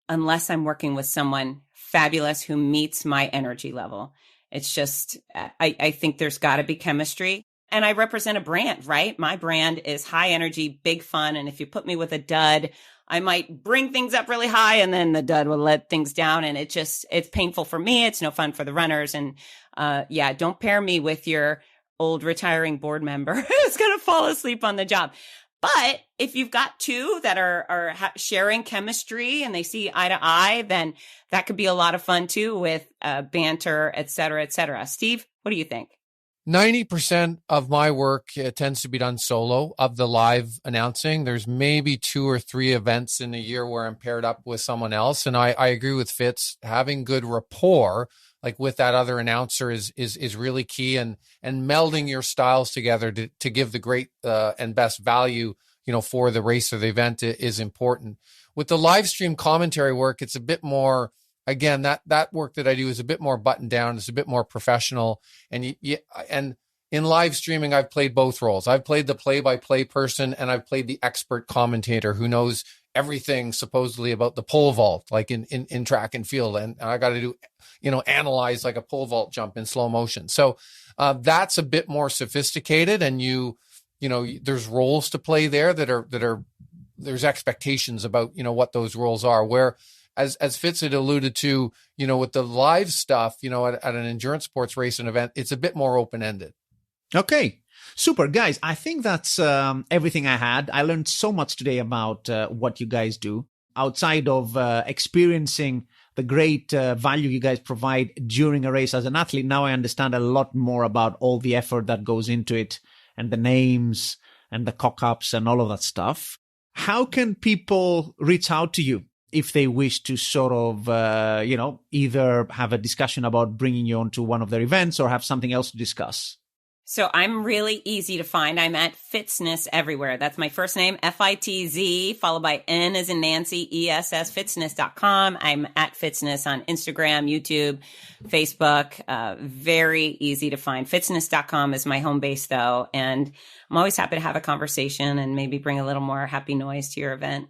unless I'm working with someone fabulous who meets my energy level. It's just, I think there's got to be chemistry. And I represent a brand, right? My brand is high energy, big fun. And if you put me with a dud, I might bring things up really high and then the dud will let things down. And it's painful for me. It's no fun for the runners. And don't pair me with your old retiring board member who's going to fall asleep on the job. But if you've got two that are sharing chemistry and they see eye to eye, then that could be a lot of fun too, with banter, et cetera, et cetera. Steve, what do you think? 90% of my work tends to be done solo of the live announcing. There's maybe 2 or 3 events in a year where I'm paired up with someone else. And I agree with Fitz, having good rapport, like with that other announcer is really key, and melding your styles together to give the great and best value, for the race or the event is important. With the live stream commentary work, it's a bit more, again, that work that I do is a bit more buttoned down. It's a bit more professional. And and in live streaming, I've played both roles. I've played the play-by-play person, and I've played the expert commentator who knows everything supposedly about the pole vault, like in track and field. And I got to do, analyze like a pole vault jump in slow motion. So that's a bit more sophisticated, and there's roles to play there that are there's expectations about, what those roles are, where as Fitz had alluded to, with the live stuff, at an endurance sports race and event, it's a bit more open-ended. Okay. Super, guys. I think that's everything I had. I learned so much today about what you guys do outside of experiencing the great value you guys provide during a race as an athlete. Now I understand a lot more about all the effort that goes into it, and the names and the cock-ups and all of that stuff. How can people reach out to you if they wish to sort of, either have a discussion about bringing you onto one of their events or have something else to discuss? So I'm really easy to find. I'm at Fitzness everywhere. That's my first name, Fitz, followed by N as in Nancy, ESS, fitzness.com. I'm at Fitzness on Instagram, YouTube, Facebook. Very easy to find. Fitzness.com is my home base though. And I'm always happy to have a conversation and maybe bring a little more happy noise to your event.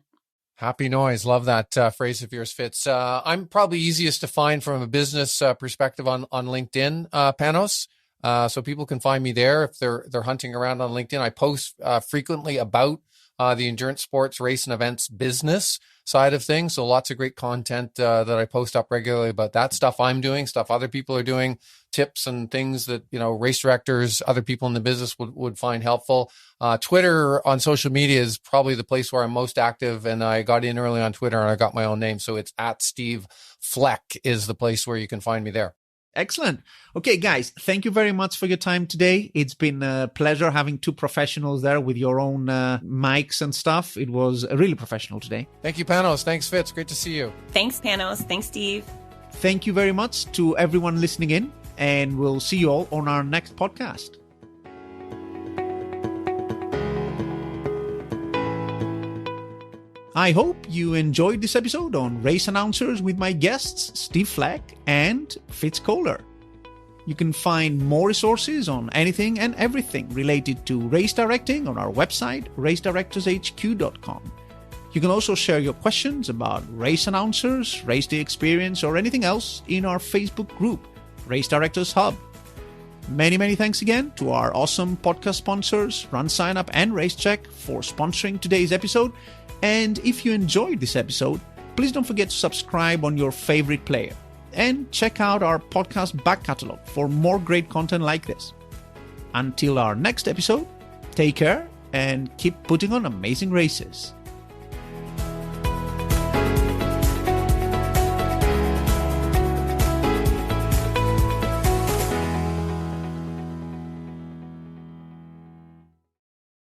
Happy noise. Love that phrase of yours, Fitz. I'm probably easiest to find from a business perspective on LinkedIn, Panos. So people can find me there if they're hunting around on LinkedIn. I post frequently about the endurance sports race and events business side of things. So lots of great content that I post up regularly about that stuff I'm doing, stuff other people are doing, tips and things that, race directors, other people in the business would find helpful. Twitter on social media is probably the place where I'm most active. And I got in early on Twitter and I got my own name. So it's at Steve Fleck is the place where you can find me there. Excellent. Okay, guys, thank you very much for your time today. It's been a pleasure having two professionals there with your own mics and stuff. It was really professional today. Thank you, Panos. Thanks, Fitz. Great to see you. Thanks, Panos. Thanks, Steve. Thank you very much to everyone listening in, and we'll see you all on our next podcast. I hope you enjoyed this episode on Race Announcers with my guests, Steve Fleck and Fitz Koehler. You can find more resources on anything and everything related to race directing on our website, racedirectorshq.com. You can also share your questions about race announcers, race day experience, or anything else in our Facebook group, Race Directors Hub. Many thanks again to our awesome podcast sponsors, Run Sign Up and RaceCheck, for sponsoring today's episode. And if you enjoyed this episode, please don't forget to subscribe on your favorite player and check out our podcast back catalog for more great content like this. Until our next episode, take care and keep putting on amazing races.